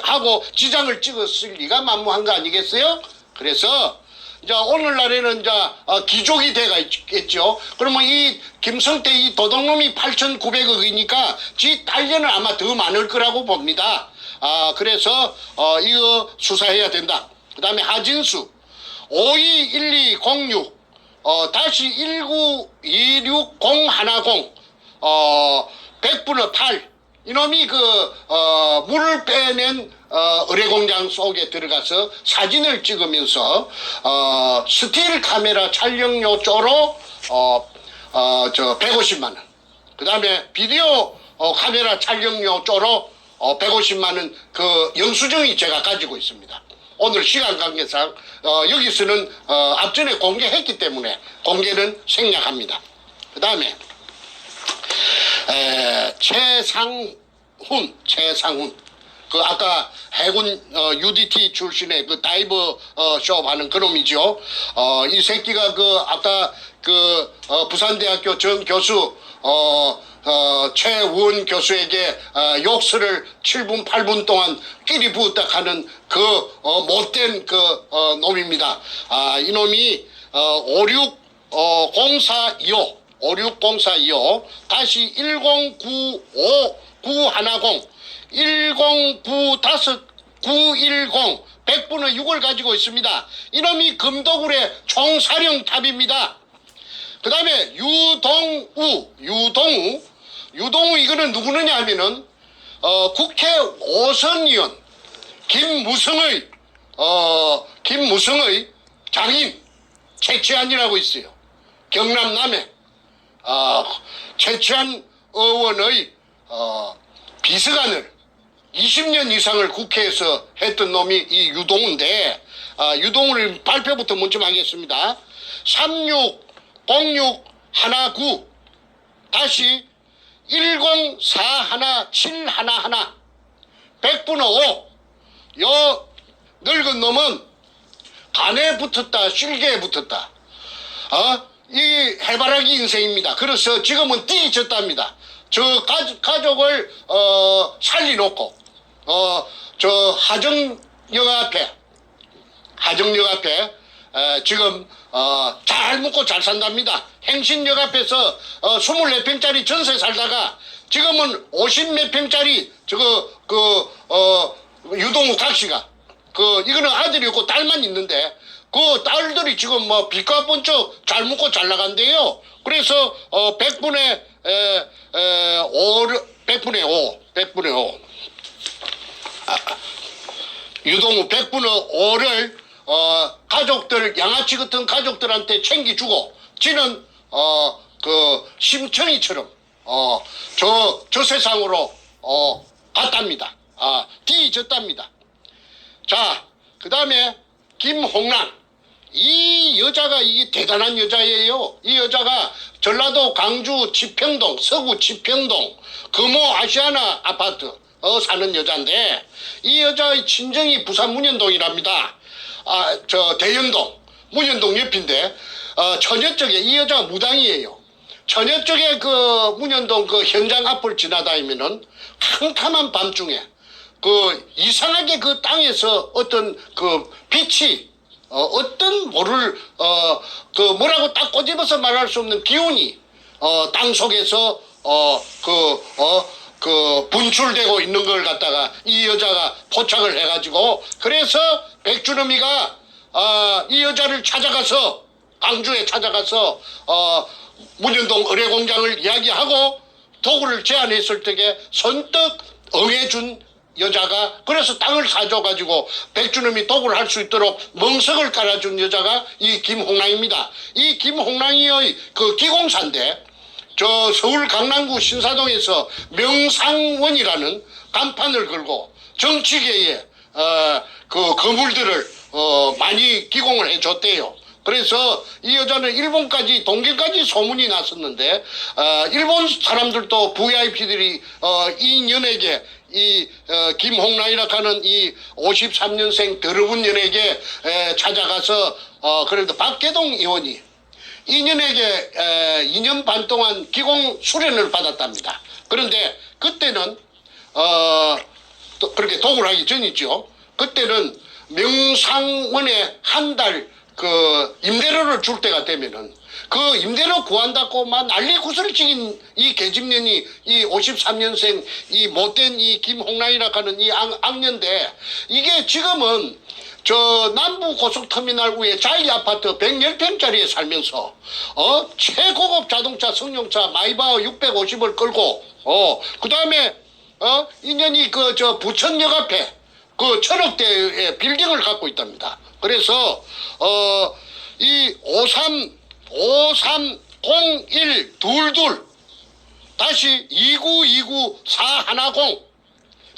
하고 지장을 찍었을 리가 만무한 거 아니겠어요? 그래서 이제 오늘날에는 이제 기족이 돼가 있겠죠. 그러면 이 김성태 이 도둑놈이 8,900억이니까 지 딸년은 아마 더 많을 거라고 봅니다. 그래서 이거 수사해야 된다. 그 다음에 하진수 521206 다시 1926010 100분의 8 이놈이 물을 빼낸 의뢰공장 속에 들어가서 사진을 찍으면서 스틸 카메라 촬영료 쪼로 150만 원. 그 다음에 비디오 카메라 촬영료 쪼로 150만 원 영수증이 제가 가지고 있습니다. 오늘 시간 관계상 여기서는 앞전에 공개했기 때문에 공개는 생략합니다. 그 다음에 최상훈 아까 해군 UDT 출신의 다이버 숍 하는 그놈이죠. 이 새끼가 아까 부산대학교 전 교수 최우원 교수에게 욕설을 7분 8분 동안 끼리 부었다 하는 못된 놈입니다. 이놈이 560425 다시 1095910 1095910 100분의 6을 가지고 있습니다. 이놈이 금도굴의 총사령탑입니다. 그 다음에 유동우 이거는 누구느냐 하면은 국회 5선의원 김무성의 장인 최치한이라고 있어요. 경남 남해 최치한 의원의 비서관을 20년 이상을 국회에서 했던 놈이 이 유동우인데 유동우를 발표부터 먼저 하겠습니다. 360619 다시 1041711 100분의 5 요 늙은 놈은 간에 붙었다 실개에 붙었다. 이 해바라기 인생입니다. 그래서 지금은 뒤졌답니다. 저 가족을 살리놓고 저 하정역 앞에 지금 잘 먹고 잘 산답니다. 행신역 앞에서 24평짜리 전세 살다가 지금은 50몇 평짜리 유동우 각시가 이거는 아들이 없고 딸만 있는데 딸들이 지금 빚과 번쩍 잘 먹고 잘 나간대요. 그래서 100분의 5 유동우 100분의 5를 가족들 양아치 같은 가족들한테 챙겨주고 지는 심청이처럼 저 세상으로 갔답니다. 뒤졌답니다. 자, 그 다음에 김홍란 이 여자가 이게 대단한 여자예요. 이 여자가 전라도 광주 지평동 서구 지평동 금호 아시아나 아파트 사는 여자인데 이 여자의 친정이 부산 문현동이랍니다. 저 대연동 문현동 옆인데 처녀 쪽에 이 여자가 무당이에요. 처녀 쪽에 그 문현동 그 현장 앞을 지나다니면은 캄캄한 밤중에 그 이상하게 그 땅에서 어떤 그 빛이 어떤 모를 그 뭐라고 딱 꼬집어서 말할 수 없는 기운이 땅 속에서 그 분출되고 있는 걸 갖다가 이 여자가 포착을 해가지고 그래서 백주름이가 이 여자를 찾아가서 광주에 찾아가서 문현동 의뢰공장을 이야기하고 도구를 제안했을 때에 선뜻 응해준 여자가 그래서 땅을 사줘가지고 백주름이 도구를 할 수 있도록 멍석을 깔아준 여자가 이 김홍랑입니다. 이 김홍랑이의 그 기공사인데 저 서울 강남구 신사동에서 명상원이라는 간판을 걸고 정치계에 그 거물들을 많이 기공을 해줬대요. 그래서 이 여자는 일본까지 동계까지 소문이 났었는데 일본 사람들도 VIP들이 이 년에게 이 김홍란이라 하는 이 53년생 더러운 년에게 찾아가서 그래도 박계동 의원이 이 년에게 2년 반 동안 기공 수련을 받았답니다. 그런데 그때는 또 그렇게 도구를 하기 전이죠. 그때는 명상원에 한 달 그 임대료를 줄 때가 되면은 그 임대료 구한다고만 난리 구슬치긴 이 계집년이 이 53년생 이 못된 이 김홍란이라 하는 이 악년데 이게 지금은 저 남부 고속터미널 위에 자이 아파트 110평짜리에 살면서 최고급 자동차 승용차 마이바흐 650을 끌고 그 다음에 인연이 그 저 부천역 앞에 그 1000억대의 빌딩을 갖고 있답니다. 그래서 이 530122 다시 2929410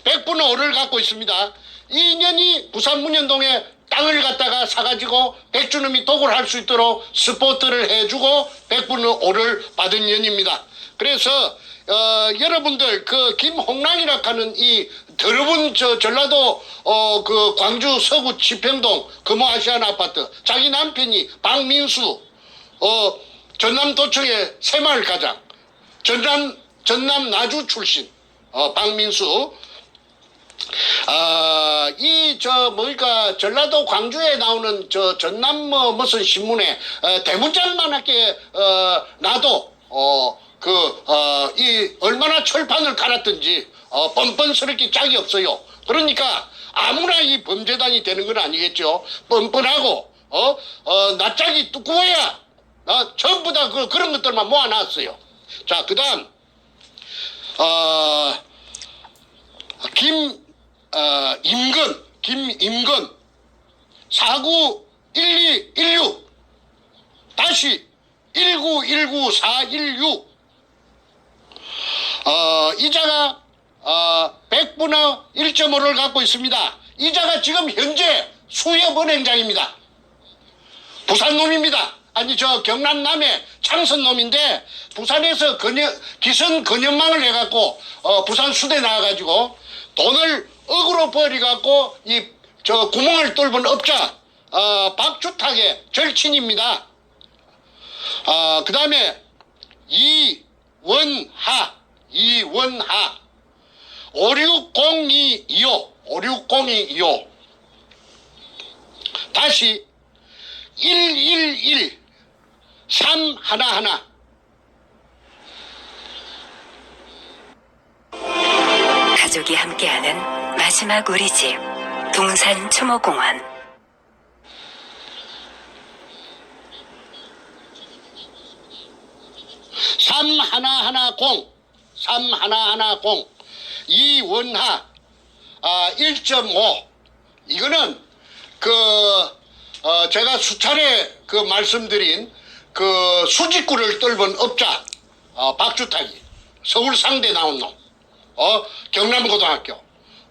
100분의 5를 갖고 있습니다. 이 인연이 부산 문현동에 땅을 갖다가 사가지고 백주놈이 도구를 할 수 있도록 스포트를 해주고 100분의 5를 받은 년입니다. 그래서 여러분들 그 김홍랑이라 하는 이 더러운 저 전라도 그 광주 서구 치평동 금호아시안 아파트 자기 남편이 박민수 전남도청의 새마을 가장 전남 나주 출신 박민수 이 저 뭐니까 전라도 광주에 나오는 저 전남 무슨 신문에 대문짝만하게 나도 이 얼마나 철판을 깔았든지 뻔뻔스럽게 짝이 없어요. 그러니까 아무나 이 범죄단이 되는 건 아니겠죠. 뻔뻔하고 낯짝이 두꺼워야 전부 다 그런 것들만 모아놨어요. 자, 그다음 김임건 491216 다시 1919416 이자가 100분의 1.5를 갖고 있습니다. 이자가 지금 현재 수협은행장입니다. 부산 놈입니다. 아니 저 경남 남해 창선 놈인데 부산에서 기선 건연망을 해갖고 부산 수대 나와가지고 돈을 억으로 버리갖고 이 저 구멍을 뚫은 업자 박주탁의 절친입니다. 그 다음에 이원하 560225 다시 111 311 가족이 함께하는 마지막 우리 집 동산 추모공원 3110 이원하 1.5 이거는 제가 수차례 말씀드린 수직구를 뚫은 업자 박주탁이 서울 상대 나온 놈 경남고등학교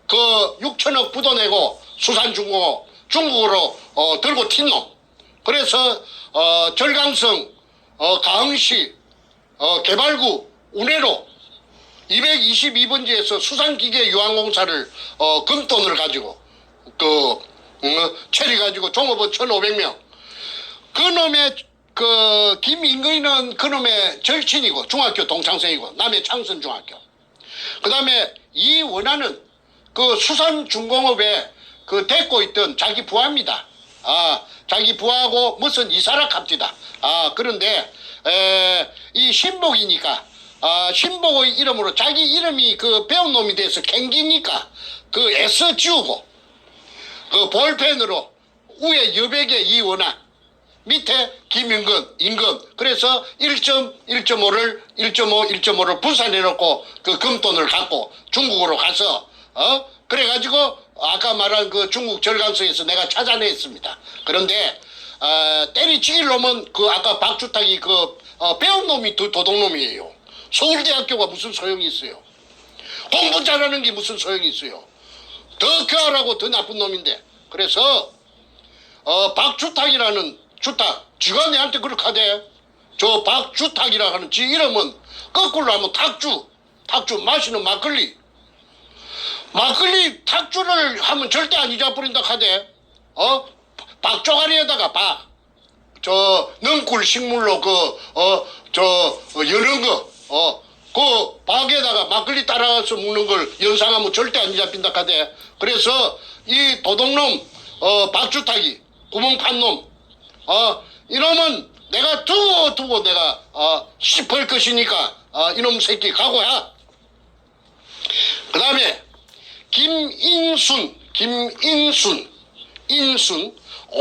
6천억 부도내고 수산중공업 중국으로 들고 튄 놈. 그래서 절강성 가흥시 개발구 운해로 222번지에서 수산기계 유항공사를 금돈을 가지고 체리 가지고 종업원 1,500명 그 놈의 그 김인근이는 그놈의 절친이고 중학교 동창생이고 남해 창선중학교. 그 다음에 이원하는 그 수산중공업에 그 데리고 있던 자기 부하입니다. 자기 부하고 무슨 이사락 합디다. 그런데 이 신복이니까 신복의 이름으로 자기 이름이 그 배운 놈이 돼서 캥기니까 그 S 지우고 그 볼펜으로 위에 여백에 이원하 밑에 김인근, 임금. 그래서 1.5를 1.5를 분산해놓고 그 금돈을 갖고 중국으로 가서 그래가지고 아까 말한 그 중국 절강서에서 내가 찾아냈습니다. 그런데 때리 죽일 놈은 그 아까 박주탁이 그 배운 놈이 도둑놈이에요. 서울대학교가 무슨 소용이 있어요. 공부 잘하는 게 무슨 소용이 있어요. 더 교활하고 더 나쁜 놈인데. 그래서 박주탁이라는 주탁 지가 내한테 그렇게 하대. 저 박주탁이라 하는 지 이름은 거꾸로 하면 탁주 마시는 막걸리 탁주를 하면 절대 안 잊어버린다 하대. 박조가리에다가 저 능굴 식물로 여는 그 박에다가 막걸리 따라서 먹는 걸 연상하면 절대 안 잊어버린다 하대. 그래서 이 도둑놈 박주탁이 구멍 판 놈 이놈은 내가 두고 내가 씹을 것이니까 이놈 새끼 각오야. 그 다음에 인순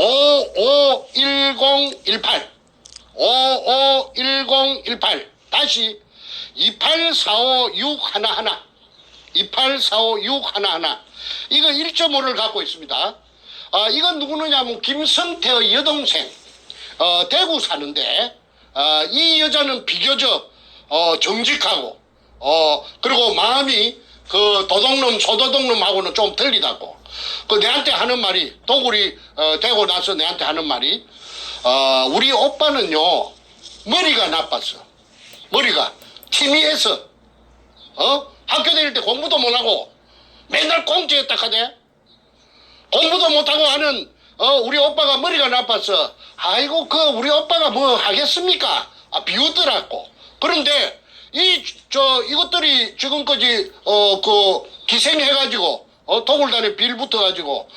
551018 다시 2845611 이거 1.5를 갖고 있습니다. 이건 누구느냐면 김성태의 여동생 대구 사는데 이 여자는 비교적 정직하고 그리고 마음이 그 도둑놈 소도둑놈하고는 좀 틀리다고. 그 내한테 하는 말이 도굴이 되고 나서 내한테 하는 말이 우리 오빠는요 머리가 나빴어. 머리가 티미해서 학교 다닐 때 공부도 못하고 맨날 공짜였다 하대. 공부도 못하고 하는 우리 오빠가 머리가 나빴어. 아이고 그 우리 오빠가 뭐 하겠습니까? 비웃더라고. 그런데 이것들이 지금까지 그 기생해가지고 도굴단에 빌 붙어가지고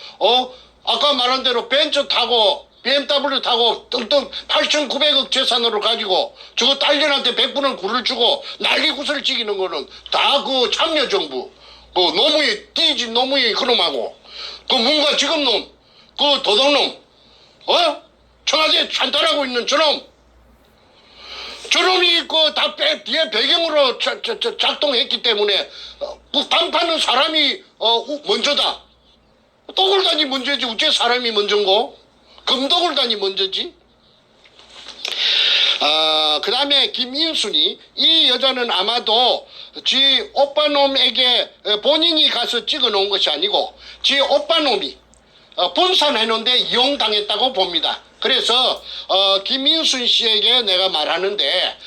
아까 말한 대로 벤츠 타고 BMW 타고 뚱뚱 8,900억 재산으로 가지고 저거 딸년한테 100분을 굴을 주고 난리 구슬 찍이는 거는 다 그 참여정부 그 노무이 띠진 노무이 그놈하고 그 뭔가 지금 놈 그 도둑놈 청와대 찬탈하고 있는 저놈이 그 다 뒤에 배경으로 작동했기 때문에 그 반파는 사람이 먼저다. 도굴단이 먼저지 어째 사람이 먼저인고? 금도굴단이 먼저지. 그 다음에 김인순이 이 여자는 아마도 지 오빠놈에게 본인이 가서 찍어 놓은 것이 아니고 지 오빠놈이 분산해 놓은데 이용당했다고 봅니다. 그래서 김인순 씨에게 내가 말하는데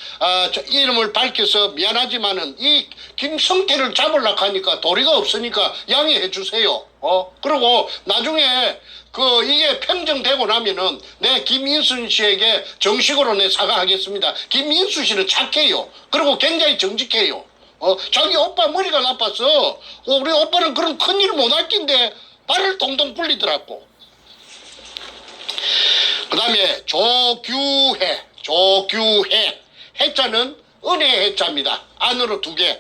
이름을 밝혀서 미안하지만은 이 김성태를 잡으려고 하니까 도리가 없으니까 양해해 주세요. 그리고 나중에 이게 평정되고 나면은 내 김인순 씨에게 정식으로 내 사과하겠습니다. 김인순 씨는 착해요. 그리고 굉장히 정직해요. 자기 오빠 머리가 나빠서 우리 오빠는 그런 큰일 못할 낀데 발을 동동 굴리더라고. 그 다음에 조규해 해자는 은혜 해자입니다. 안으로 2개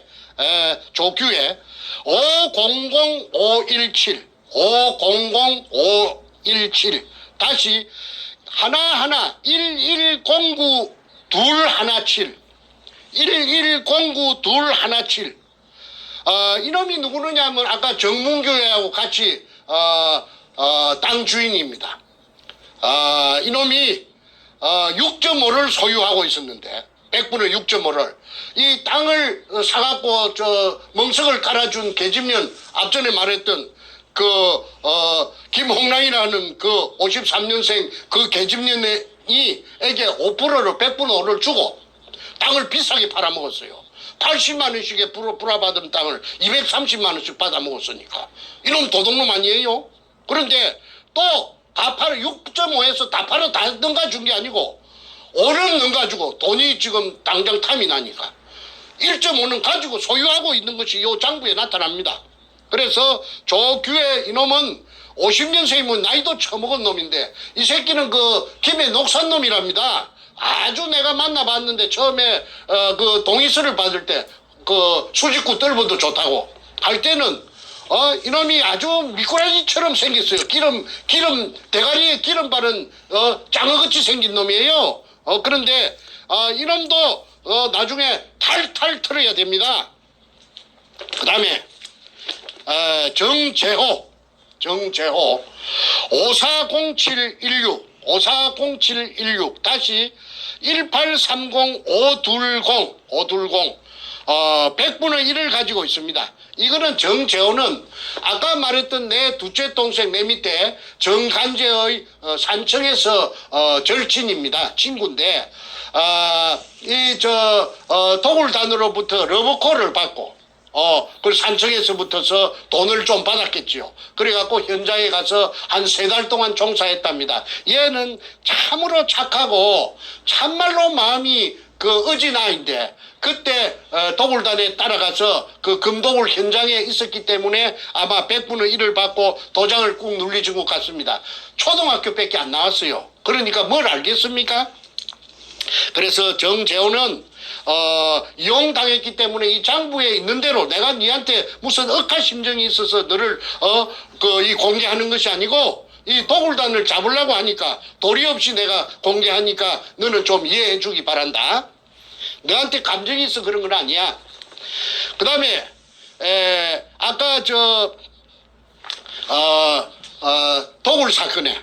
조규해 500517 다시 하나하나 1109217 1109217 이놈이 누구느냐 하면 아까 정문교회하고 같이 땅 주인입니다. 이놈이 6.5를 소유하고 있었는데 100분의 6.5를 이 땅을 사갖고 멍석을 깔아준 계집년 앞전에 말했던 김홍랑이라는 53년생 그 계집년이 에게 5%를 100분의 5를 주고 땅을 비싸게 팔아먹었어요. 80만 원씩에 불화받은 땅을 230만 원씩 받아먹었으니까 이놈 도둑놈 아니에요? 그런데 또 다 팔아 6.5에서 다 팔아 다 넘가 준 게 아니고 5는 가지고 돈이 지금 당장 탐이 나니까 1.5는 가지고 소유하고 있는 것이 요 장부에 나타납니다. 그래서 조규의 이놈은 50년생이면 나이도 처먹은 놈인데 이 새끼는 그 김해 녹산 놈이랍니다. 아주 내가 만나봤는데 처음에 그 동의서를 받을 때 그 수직구 뜰보도 좋다고 할 때는 이놈이 아주 미꾸라지처럼 생겼어요. 기름 대가리에 기름 바른 짱어같이 생긴 놈이에요. 그런데 이놈도 나중에 탈탈 털어야 됩니다. 그 다음에 정재호 540716 다시 1830520 100분의 1을 가지고 있습니다. 이거는 정재호는 아까 말했던 내 둘째 동생 내 밑에 정간재의 산청에서 절친입니다. 친구인데 도굴단으로부터 러브콜을 받고 그 산청에서부터서 돈을 좀 받았겠지요. 그래갖고 현장에 가서 한 3달 동안 종사했답니다. 얘는 참으로 착하고 참말로 마음이 그 어진아인데 그때 도굴단에 따라가서 그 금도굴 현장에 있었기 때문에 아마 100분의 1을 받고 도장을 꾹 눌리신 것 같습니다. 초등학교밖에 안 나왔어요. 그러니까 뭘 알겠습니까? 그래서 정재호는 이용당했기 때문에 이 장부에 있는 대로 내가 니한테 무슨 억하 심정이 있어서 너를 이 공개하는 것이 아니고 이 도굴단을 잡으려고 하니까 도리 없이 내가 공개하니까 너는 좀 이해해 주기 바란다. 너한테 감정이 있어 그런 건 아니야. 그 다음에 아까 도굴 사건에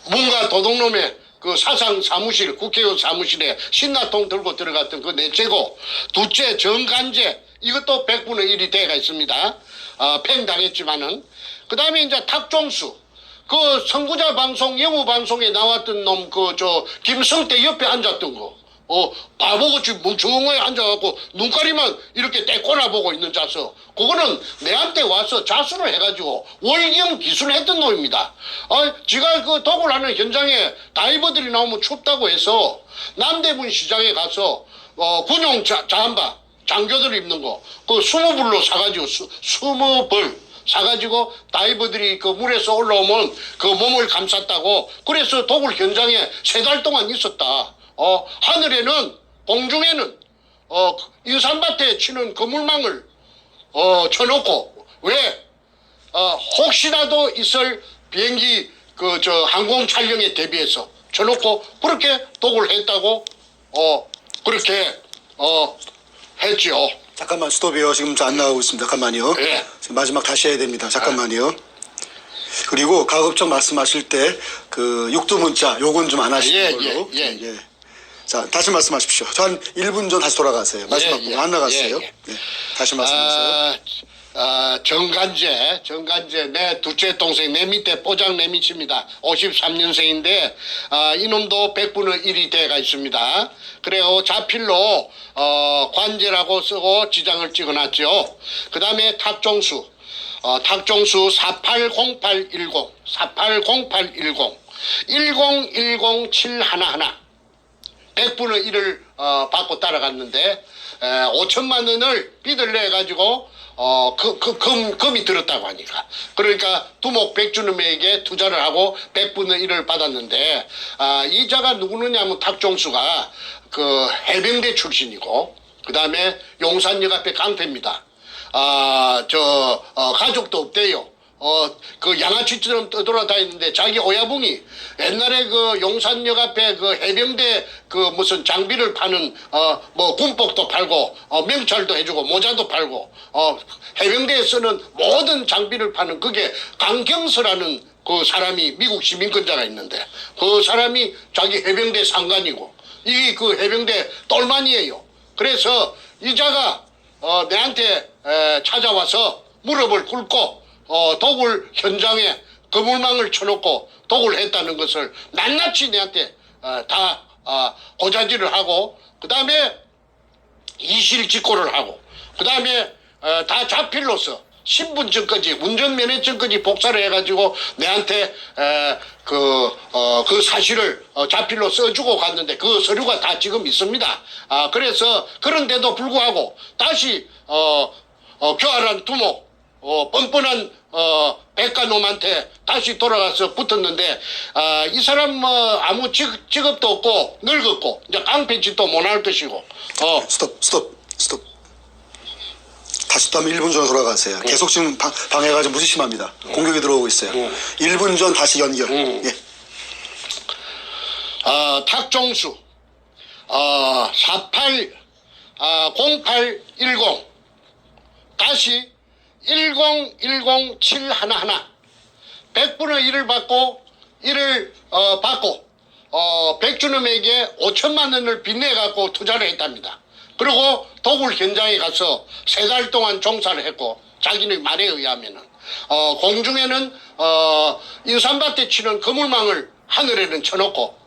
문가 도둑놈의 그 사상 사무실, 국회의원 사무실에 신나통 들고 들어갔던 그 넷째고, 둘째 정간재, 이것도 100분의 1이 돼가 있습니다. 팽당했지만은. 그 다음에 이제 탁종수, 그 선구자 방송, 영우 방송에 나왔던 놈, 김성태 옆에 앉았던 거. 바보같이 멍청하게 앉아갖고 눈가리만 이렇게 떼꼬나 보고 있는 자서, 그거는 내한테 와서 자수를 해가지고 월경 기술을 했던 놈입니다. 지가 그 도굴하는 현장에 다이버들이 나오면 춥다고 해서 남대문 시장에 가서 군용 자한바 장교들 입는 거 그 20불로 사가지고 20벌 사가지고 다이버들이 그 물에서 올라오면 그 몸을 감쌌다고. 그래서 도굴 현장에 3달 동안 있었다. 하늘에는, 공중에는, 인삼밭에 치는 그물망을, 쳐놓고, 왜? 혹시라도 있을 비행기, 항공 촬영에 대비해서 쳐놓고, 그렇게 도굴 했다고, 그렇게, 했죠. 잠깐만, 스톱이요. 지금 저 안 나가고 있습니다. 잠깐만요. 예. 지금 마지막 다시 해야 됩니다. 잠깐만요. 그리고 가급적 말씀하실 때 그 육두문자 요건 좀 안 하시는 걸로. 예. 자, 다시 말씀하십시오. 저 한 1분 전 다시 돌아가세요. 마지막 부분 안 나갔어요. 네. 다시 말씀하세요. 정간재 내 둘째 동생 내 밑에 뽀장 내 밑입니다. 53년생인데 이놈도 100분의 1이 돼가 있습니다. 그래요. 자필로 관제라고 쓰고 지장을 찍어놨죠. 그 다음에 탁종수 480810 1010711 100분의 1을 받고 따라갔는데 5천만 원을 빚을 내가지고 금이 들었다고 하니까, 그러니까 두목 백주놈에게 투자를 하고 100분의 1을 받았는데, 이자가 누구느냐면 탁종수가 그 해병대 출신이고, 그 다음에 용산역 앞에 깡패입니다. 가족도 없대요. 그 양아치처럼 떠돌아다니는데 자기 오야붕이 옛날에 그 용산역 앞에 그 해병대 그 무슨 장비를 파는 뭐 군복도 팔고 명찰도 해주고 모자도 팔고 해병대에 쓰는 모든 장비를 파는 그게 강경서라는 그 사람이 미국 시민권자가 있는데 그 사람이 자기 해병대 상관이고 이 그 해병대 똘만이에요. 그래서 이자가 내한테 찾아와서 무릎을 꿇고 도굴 현장에 그물망을 쳐놓고 도굴했다는 것을 낱낱이 내한테 다 고자질을 하고, 그 다음에 이실직고를 하고, 그 다음에 다 자필로서 신분증까지 운전면허증까지 복사를 해가지고 내한테 그 사실을 자필로 써주고 갔는데 그 서류가 다 지금 있습니다. 그래서 그런데도 불구하고 다시 교활한 두목, 뻔뻔한 백가놈한테 다시 돌아가서 붙었는데 이 사람 뭐 아무 직업도 없고 늙었고 이제 깡패짓도 못할 것이고 스톱. 다시 또 한번 1분 전으로 돌아가세요. 계속 지금 방해가 좀 무지 심합니다. 공격이 들어오고 있어요. 1분 전 다시 연결. 예. 탁종수 0810 다시 1010711 100분의 1을 받고 백준엄에게 5천만 원을 빚내갖고 투자를 했답니다. 그리고 도굴 현장에 가서 3달 동안 종사를 했고 자기의 말에 의하면은 공중에는 인삼밭에 치는 그물망을 하늘에는 쳐놓고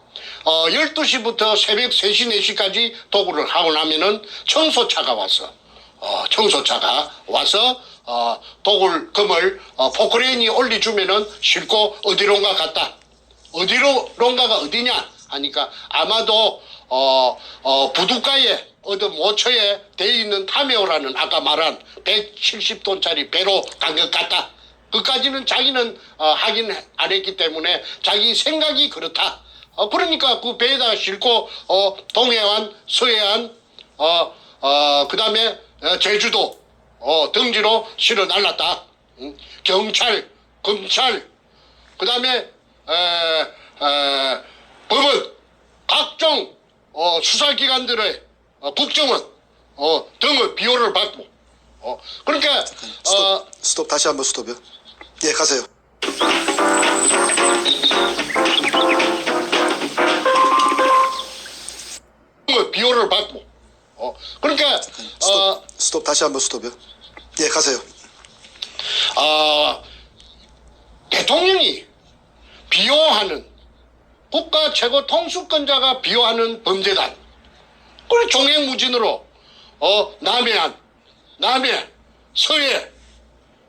12시부터 새벽 3시 4시까지 도굴을 하고 나면은 청소차가 와서 도굴 금을 포크레인이 올려주면은 싣고 어디론가 갔다. 어디론가가 어디냐 하니까 아마도 부둣가에 어떤 모처에 돼 있는 타메오라는 아까 말한 170톤짜리 배로 간 것 같다. 그까지는 자기는 확인 안 했기 때문에 자기 생각이 그렇다. 그러니까 그 배에다가 싣고 동해안, 서해안, 그 다음에 제주도 등지로 실어 날랐다. 경찰, 검찰, 그 다음에 법원, 각종 수사기관들의 국정원 등의 비호를 받고 그러니까 스톱 다시 한번 스톱이요. 예, 가세요. 비호를 받고 그러니까 스톱 다시 한번 스톱이요. 예, 가세요. 대통령이 비호하는 국가 최고 통수권자가 비호하는 범죄단 그래 종횡무진으로 남해안, 남해, 서해,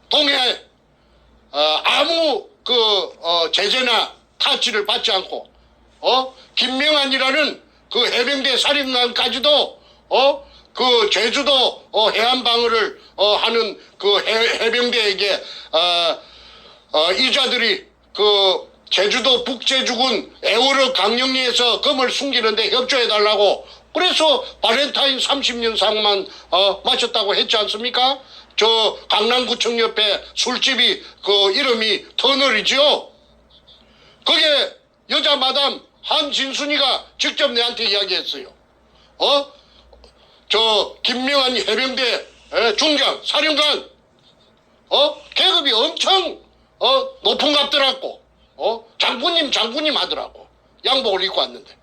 동해 아무 제재나 타치를 받지 않고 김명한이라는 그 해병대 사령관까지도 그 제주도 해안방어를 하는 그 해병대에게 이자들이 그 제주도 북제주군 애월어 강령리에서 금을 숨기는데 협조해달라고 그래서 발렌타인 30년상만 마셨다고 했지 않습니까? 저 강남구청 옆에 술집이 그 이름이 터널이지요. 그게 여자 마담 한진순이가 직접 내한테 이야기했어요. 저 김명한 해병대 중장 사령관 계급이 엄청 높은갑더라고. 장군님 하더라고. 양복을 입고 왔는데.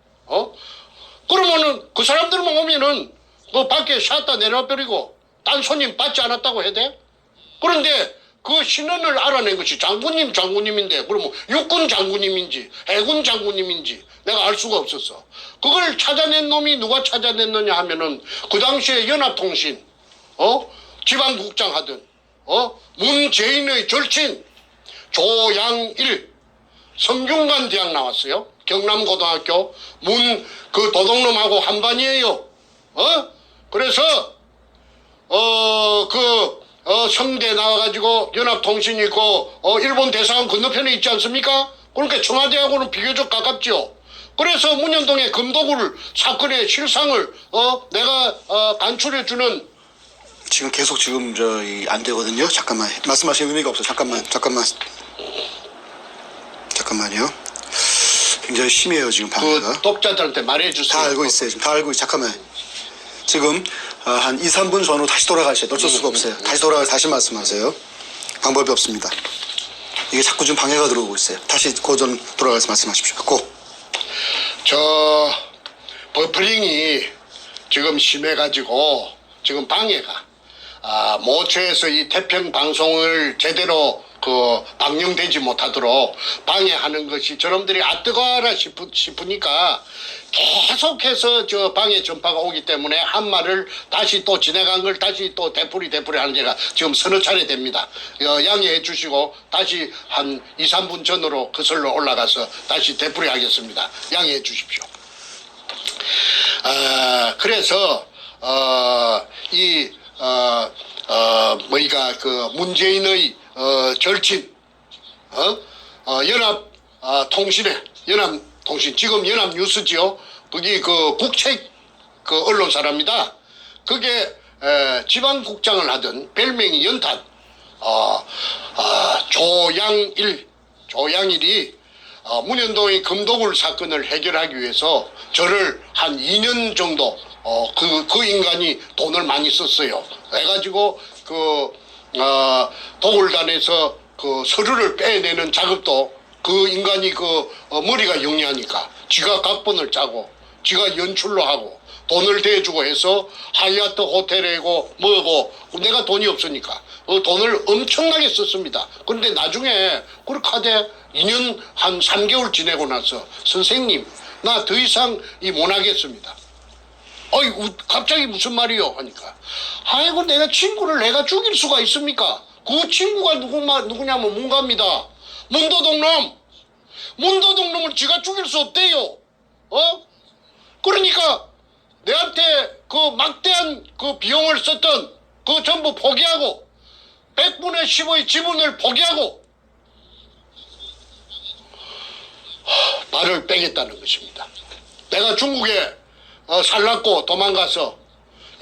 그러면은 그 사람들만 오면은 그 밖에 샷다 내려버리고 딴 손님 받지 않았다고 해야 돼? 그런데 그 신원을 알아낸 것이 장군님인데 그러면 육군 장군님인지 해군 장군님인지 내가 알 수가 없었어. 그걸 찾아낸 놈이 누가 찾아냈느냐 하면은 그 당시에 연합통신 지방국장 하던 문재인의 절친 조양일 성균관 대학 나왔어요. 경남고등학교 그 도둑놈하고 한반이에요. 그래서 성대 나와가지고 연합통신이 있고 일본 대사관 건너편에 있지 않습니까? 그러니까 청와대하고는 비교적 가깝죠. 그래서 문현동의 금도굴 사건의 실상을 내가 간추려주는 지금 계속 지금 안 되거든요. 잠깐만 말씀하실 의미가 없어. 잠깐만요. 굉장히 심해요 지금 방해가. 그 독자들한테 말해주세요. 다 알고 있어요. 지금 다 알고 있어요. 잠깐만. 지금 한 2, 3분 전으로 다시 돌아가셔야 어쩔 수가 없어요. 다시 돌아가서 다시 말씀하세요. 방법이 없습니다. 이게 자꾸 좀 방해가 들어오고 있어요. 다시 고전 돌아가서 말씀하십시오. 저 버프링이 지금 심해가지고 지금 방해가 모처에서 이 태평 방송을 제대로 그 방영되지 못하도록 방해하는 것이 저놈들이 뜨거워라 싶으니까 계속해서 저 방해 전파가 오기 때문에 한 말을 다시 또 지나간 걸 다시 또 되풀이 하는 제가 지금 서너 차례 됩니다. 양해해 주시고 다시 한 2, 3분 전으로 거슬러 올라가서 다시 되풀이 하겠습니다. 양해해 주십시오. 그래서 뭐니까 그 문재인의 절친 연합 통신 지금 연합뉴스지요. 거기 그 국책 그 언론사랍니다. 그게 지방국장을 하던 별명이 연탄 조양일이 문현동의 금도굴 사건을 해결하기 위해서 저를 한 2년 정도 그 인간이 돈을 많이 썼어요. 해가지고 도굴단에서 그 서류를 빼내는 작업도 그 인간이 머리가 영리하니까 지가 각본을 짜고 지가 연출로 하고 돈을 대주고 해서 하얏트 호텔이고 뭐고 내가 돈이 없으니까 돈을 엄청나게 썼습니다. 그런데 나중에 그렇게 하되 2년 한 3개월 지내고 나서 선생님 나 더 이상 못 하겠습니다. 갑자기 무슨 말이요? 하니까 아이고 내가 친구를 내가 죽일 수가 있습니까? 그 친구가 누구냐면 문갑니다. 문도동놈을 지가 죽일 수 없대요. 그러니까 내한테 그 막대한 그 비용을 썼던 그 전부 포기하고 100분의 10의 지분을 포기하고 발을 빼겠다는 것입니다. 내가 중국에 살랐고 도망가서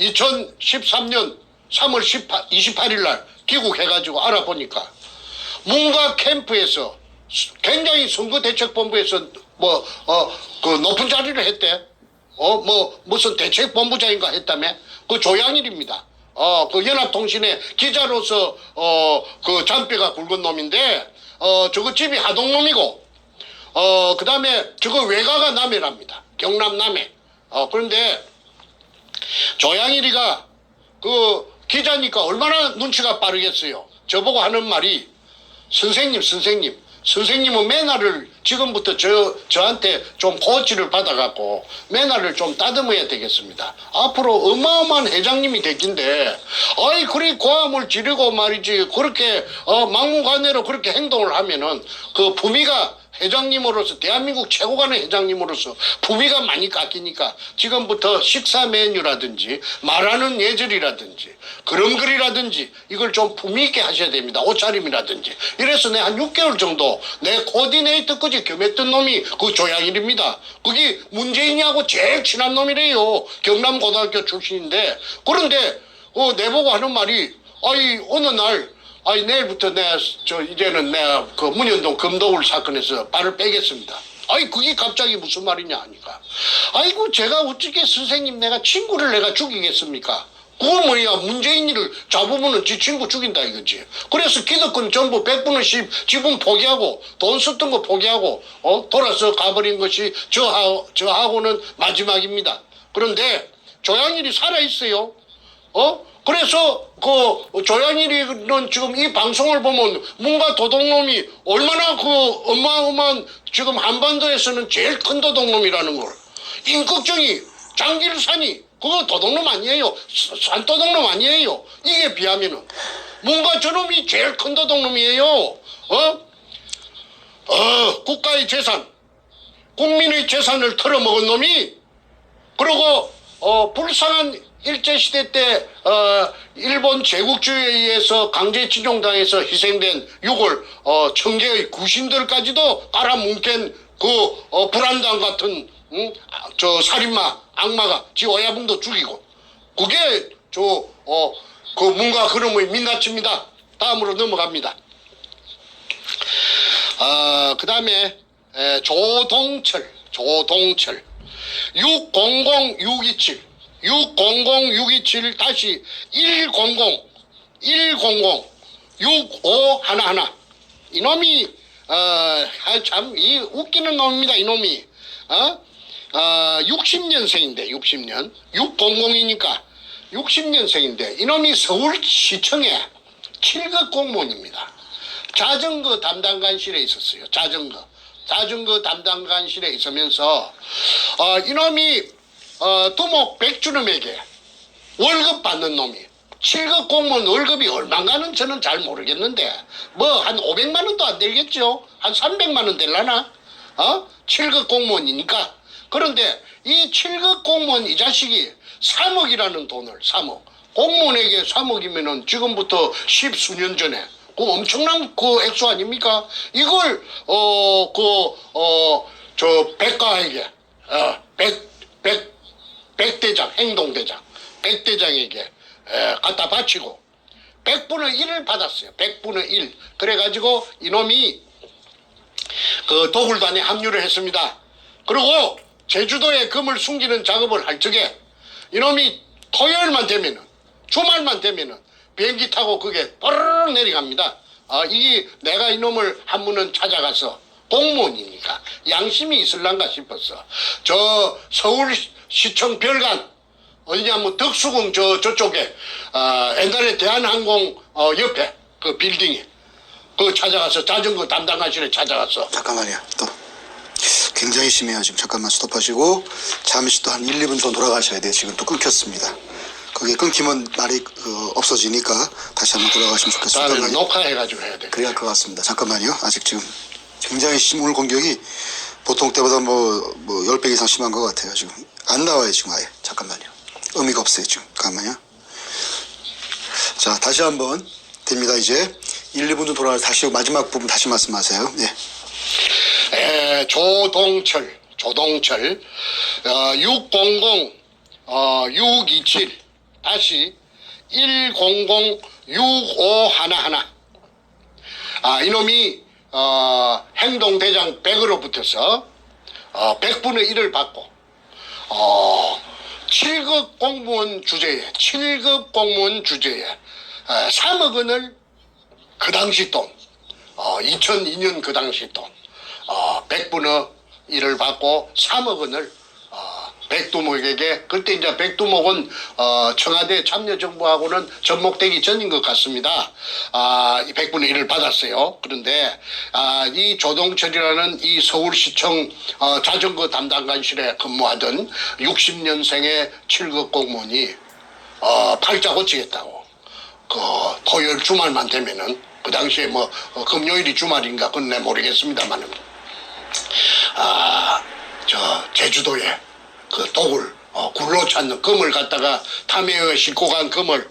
2013년 3월 28일 날 귀국해가지고 알아보니까 문가 캠프에서 굉장히 선거대책본부에서 그 높은 자리를 했대. 무슨 대책본부장인가 했다며. 그 조양일입니다. 그 연합통신의 기자로서 그 잔뼈가 굵은 놈인데 저거 집이 하동놈이고 그 다음에 저거 외가가 남해랍니다. 경남 남해. 그런데 조양일이가 그 기자니까 얼마나 눈치가 빠르겠어요. 저보고 하는 말이 선생님은 매너를 지금부터 저한테 좀 코치를 받아갖고 매너를 좀 따듬어야 되겠습니다. 앞으로 어마어마한 회장님이 됐긴데 그리 고함을 지르고 말이지 그렇게 막무가내로 그렇게 행동을 하면은 그 품위가 회장님으로서 대한민국 최고간의 회장님으로서 품위가 많이 깎이니까 지금부터 식사 메뉴라든지 말하는 예절이라든지 걸음걸이라든지 이걸 좀 품위 있게 하셔야 됩니다. 옷차림이라든지. 이래서 내 한 6개월 정도 내 코디네이터까지 겸했던 놈이 그 조양일입니다. 그게 문재인이하고 제일 친한 놈이래요. 경남고등학교 출신인데 그런데 내보고 하는 말이 어느 날 내일부터 이제는 내가 그 문현동 금도굴 사건에서 발을 빼겠습니다. 그게 갑자기 무슨 말이냐 하니까. 제가 어떻게 선생님 내가 친구를 내가 죽이겠습니까? 그거 뭐야, 문재인이를 잡으면은 지 친구 죽인다 이거지. 그래서 기득권 전부 100분의 10 지분 포기하고 돈 썼던 거 포기하고 돌아서 가버린 것이 저하고는 마지막입니다. 그런데 조양일이 살아있어요. 그래서 그 조양일이는 지금 이 방송을 보면 문가 도둑놈이 얼마나 그 어마어마한 지금 한반도에서는 제일 큰 도둑놈이라는 걸. 임꺽정이 장길산이 그거 도둑놈 아니에요. 산도둑놈 아니에요. 이게 비하면은 문가 저놈이 제일 큰 도둑놈이에요. 국가의 재산, 국민의 재산을 털어먹은 놈이 그리고 불쌍한 일제시대 때 일본 제국주의에 의해서 강제징용당해서 희생된 6월 청계의 구신들까지도 깔아뭉갠 그 불안당 같은 저 살인마 악마가 지 어야붕도 죽이고 그게 그 문가 그놈의 민낯입니다. 다음으로 넘어갑니다. 그 다음에 조동철 600-627 다시 100-6511 이놈이 참 이 웃기는 놈입니다. 이놈이 60년생인데 60년 600이니까 60년생인데 이놈이 서울시청에 7급 공무원입니다. 자전거 담당관실에 있었어요. 자전거 담당관실에 있으면서 이놈이 두목 백주름에게 월급 받는 놈이 7급 공무원 월급이 얼마인가는 저는 잘 모르겠는데 뭐 한 500만 원도 안 되겠죠. 한 300만 원 될라나? 7급 공무원이니까. 그런데 이 7급 공무원 이 자식이 3억이라는 돈을 3억 공무원에게 3억이면은 지금부터 10수년 전에 그 엄청난 그 액수 아닙니까? 이걸 저 백가에게 백대장 행동대장 백대장에게 갖다 바치고 100분의 1을 받았어요. 100분의 1. 그래가지고 이놈이 그 도굴단에 합류를 했습니다. 그리고 제주도에 금을 숨기는 작업을 할 적에 이놈이 토요일만 되면은 주말만 되면은 비행기 타고 그게 빠르르 내려갑니다. 이게 내가 이놈을 한 번은 찾아가서 공무원이니까 양심이 있을란가 싶었어. 저 서울시청 별관 어디냐면 덕수궁 저쪽에 옛날에 대한항공 옆에 그 빌딩에 그 찾아가서 자전거 담당관실에 찾아갔어. 잠깐만요. 또 굉장히 심해요. 지금 잠깐만 스톱하시고 잠시 또 한 1, 2분 더 돌아가셔야 돼요. 지금 또 끊겼습니다. 거기 끊기면 말이 없어지니까 다시 한번 돌아가시면 좋겠습니다. 다음에 녹화해가지고 해야 돼. 그래야 할 것 같습니다. 잠깐만요. 아직 지금 굉장히 오늘 공격이 보통 때보다 뭐 10배 이상 심한 것 같아요. 지금 안 나와요. 지금 아예. 잠깐만요. 의미가 없어요. 지금 잠깐만요. 자, 다시 한번 됩니다. 이제 1, 2분 좀 돌아가서 다시 마지막 부분 다시 말씀하세요. 네. 조동철 600 627 다시 100 6511 이놈이 행동대장 100으로 붙어서 100분의 1을 받고 7급 공무원 주제에 3억 원을 그 당시 돈 2002년 그 당시 돈 100분의 1을 받고 3억 원을 백두목에게 그때 이제 백두목은 청와대 참여정부하고는 접목되기 전인 것 같습니다. 이 100분의 1을 받았어요. 그런데 이 조동철이라는 이 서울시청 자전거 담당관실에 근무하던 60년생의 7급 공무원이 팔자 고치겠다고 그 토요일 주말만 되면은 그 당시에 뭐 금요일이 주말인가 그건 내 모르겠습니다만은 저 제주도에 그 독을 굴로 찾는 금을 갖다가 탐해에 싣고 간 금을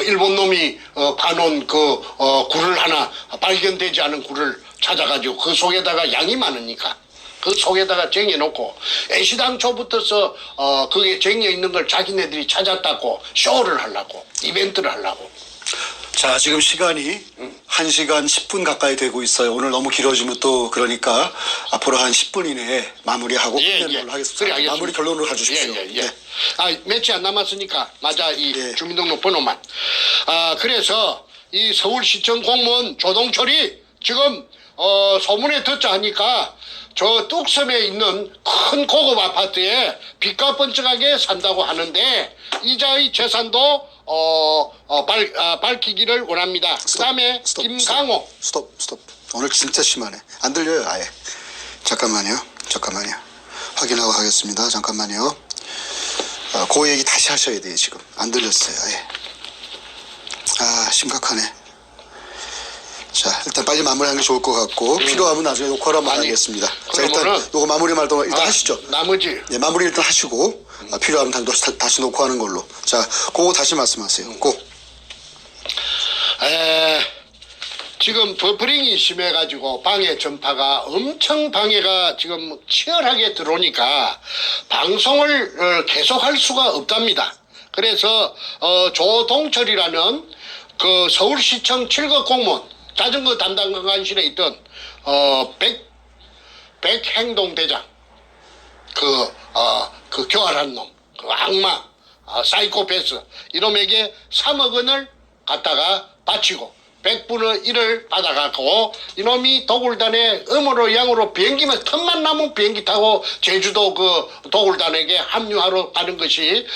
일본 놈이 파놓은 그 굴을 하나 발견되지 않은 굴을 찾아가지고 그 속에다가 양이 많으니까 그 속에다가 쟁여놓고 애시당초부터서 그게 쟁여 있는 걸 자기네들이 찾았다고 쇼를 하려고 이벤트를 하려고. 자, 지금 시간이 1시간 10분 가까이 되고 있어요. 오늘 너무 길어지면 또 그러니까 앞으로 한 10분 이내에 마무리하고 끝내는 걸로 하겠습니다. 그래, 알겠습니다. 마무리 결론으로 가주십시오. 예. 며칠 안 남았으니까 맞아 이 예. 주민등록 번호만. 그래서 이 서울시청 공무원 조동철이 지금 소문에 듣자 하니까 저 뚝섬에 있는 큰 고급 아파트에 빚가 번쩍하게 산다고 하는데 이자의 재산도 밝히기를 원합니다. 그 다음에 김강호. 스톱. 오늘 진짜 심하네. 안 들려요 아예. 잠깐만요. 확인하고 하겠습니다. 잠깐만요. 그 얘기 다시 하셔야 돼요. 지금 안 들렸어요 아예. 심각하네. 자, 일단 빨리 마무리하는 게 좋을 것 같고 필요하면 나중에 녹화로 한번 하겠습니다. 자, 일단 요거 마무리 말도 일단 하시죠. 나머지 네, 마무리 일단 하시고 필요하면 다시 녹화하는 걸로. 자, 그거 다시 말씀하세요. 지금 버퍼링이 심해가지고 방해 전파가 엄청 방해가 지금 치열하게 들어오니까 방송을 계속할 수가 없답니다. 그래서 조동철이라는 그 서울시청 7급 공무원 자전거 담당관실에 있던 백행동대장 그 교활한 놈, 그 악마, 사이코패스 이놈에게 3억 원을 갖다가 바치고 100분의 1을 받아갖고 이놈이 도굴단에 음으로 양으로 비행기만 틈만 나면 비행기 타고 제주도 그 도굴단에게 합류하러 가는 것이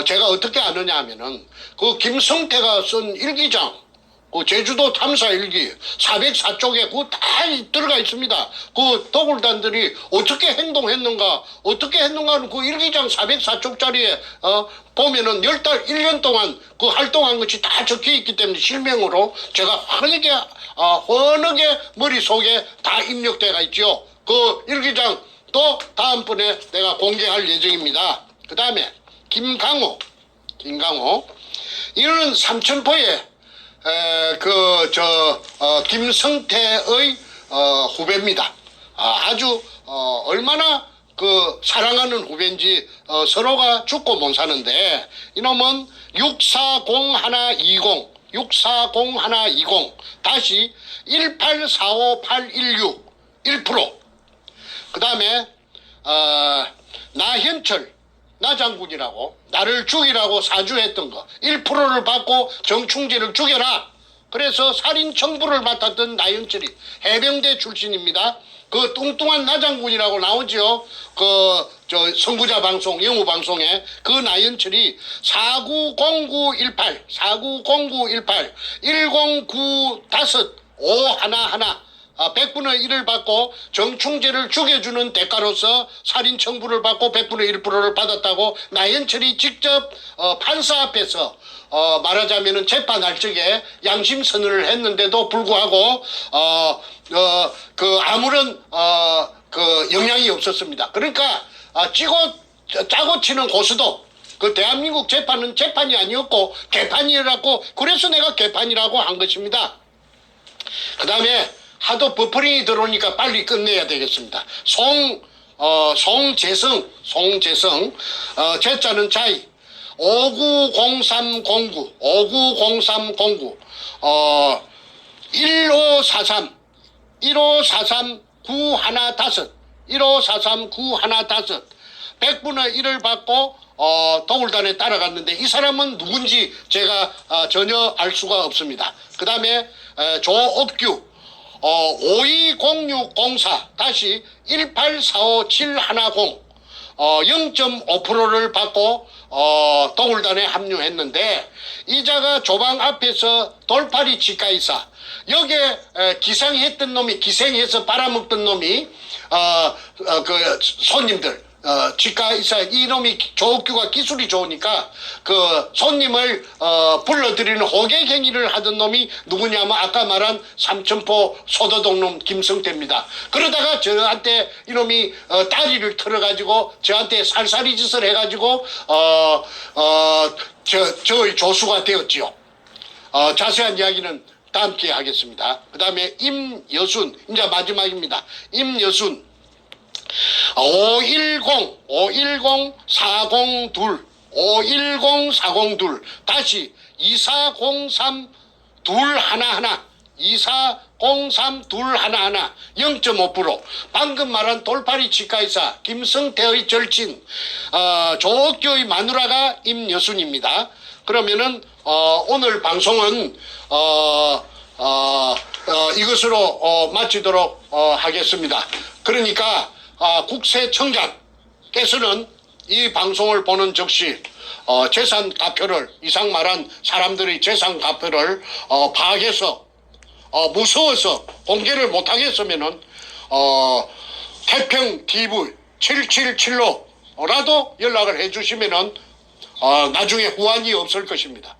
제가 어떻게 아느냐 하면은 그 김성태가 쓴 일기장 그 제주도 탐사 일기 404쪽에 그거 다 들어가 있습니다. 그 도굴단들이 어떻게 행동했는가, 어떻게 했는가는 그 일기장 404쪽짜리에 보면은 1년 동안 그 활동한 것이 다 적혀 있기 때문에 실명으로 제가 환하게 머릿속에 다 입력돼가 있죠. 그 일기장 또 다음번에 내가 공개할 예정입니다. 그 다음에 김강호 이는 삼천포에 김성태의 후배입니다. 아주 얼마나 그 사랑하는 후배인지 서로가 죽고 못 사는데 이놈은 640120 다시 1845816 1%. 그 다음에 나현철 나장군이라고 나를 죽이라고 사주했던 거 1%를 받고 정충재를 죽여라. 그래서 살인 청부를 맡았던 나현철이 해병대 출신입니다. 그 뚱뚱한 나장군이라고 나오죠. 저 선구자 방송 영우 방송에 그 나현철이 490918 109511 100분의 1을 받고 정충재를 죽여주는 대가로서 살인 청부를 받고 100분의 1%를 받았다고 나현철이 직접 판사 앞에서 말하자면은 재판할 적에 양심 선언을 했는데도 불구하고 아무런 영향이 없었습니다. 그러니까 짜고 치는 고수도 그 대한민국 재판은 재판이 아니었고 개판이라고, 그래서 내가 개판이라고 한 것입니다. 그 다음에 하도 버퍼링이 들어오니까 빨리 끝내야 되겠습니다. 송재성 제자는 자이 590309 1543 915 100분의 1을 받고 도굴단에 따라갔는데 이 사람은 누군지 제가 전혀 알 수가 없습니다. 그 다음에 조업규 520604 다시 1845710 0.5%를 받고 도굴단에 합류했는데 이자가 조방 앞에서 돌팔이 치과의사 여기에 기생해서 빨아먹던 놈이 그 손님들 치과의사 이놈이 조업규가 기술이 좋으니까 그 손님을 불러들이는 호객행위를 하던 놈이 누구냐면 아까 말한 삼천포 소도동놈 김성태입니다. 그러다가 저한테 이놈이 다리를 털어가지고 저한테 살살이 짓을 해가지고 저의 조수가 되었지요. 자세한 이야기는 다음 기회에 하겠습니다. 그 다음에 임여순 이제 마지막입니다. 임여순 510-402 다시 2403-211 0.5% 방금 말한 돌팔이 치과의사 김성태의 절친 조옥교의 마누라가 임여순입니다. 그러면은 오늘 방송은 이것으로 마치도록 하겠습니다. 그러니까 국세청장께서는 이 방송을 보는 즉시 재산 가표를 이상 말한 사람들의 재산 가표를 파악해서 무서워서 공개를 못하겠으면은 태평 TV 777로라도 연락을 해주시면은 나중에 후환이 없을 것입니다.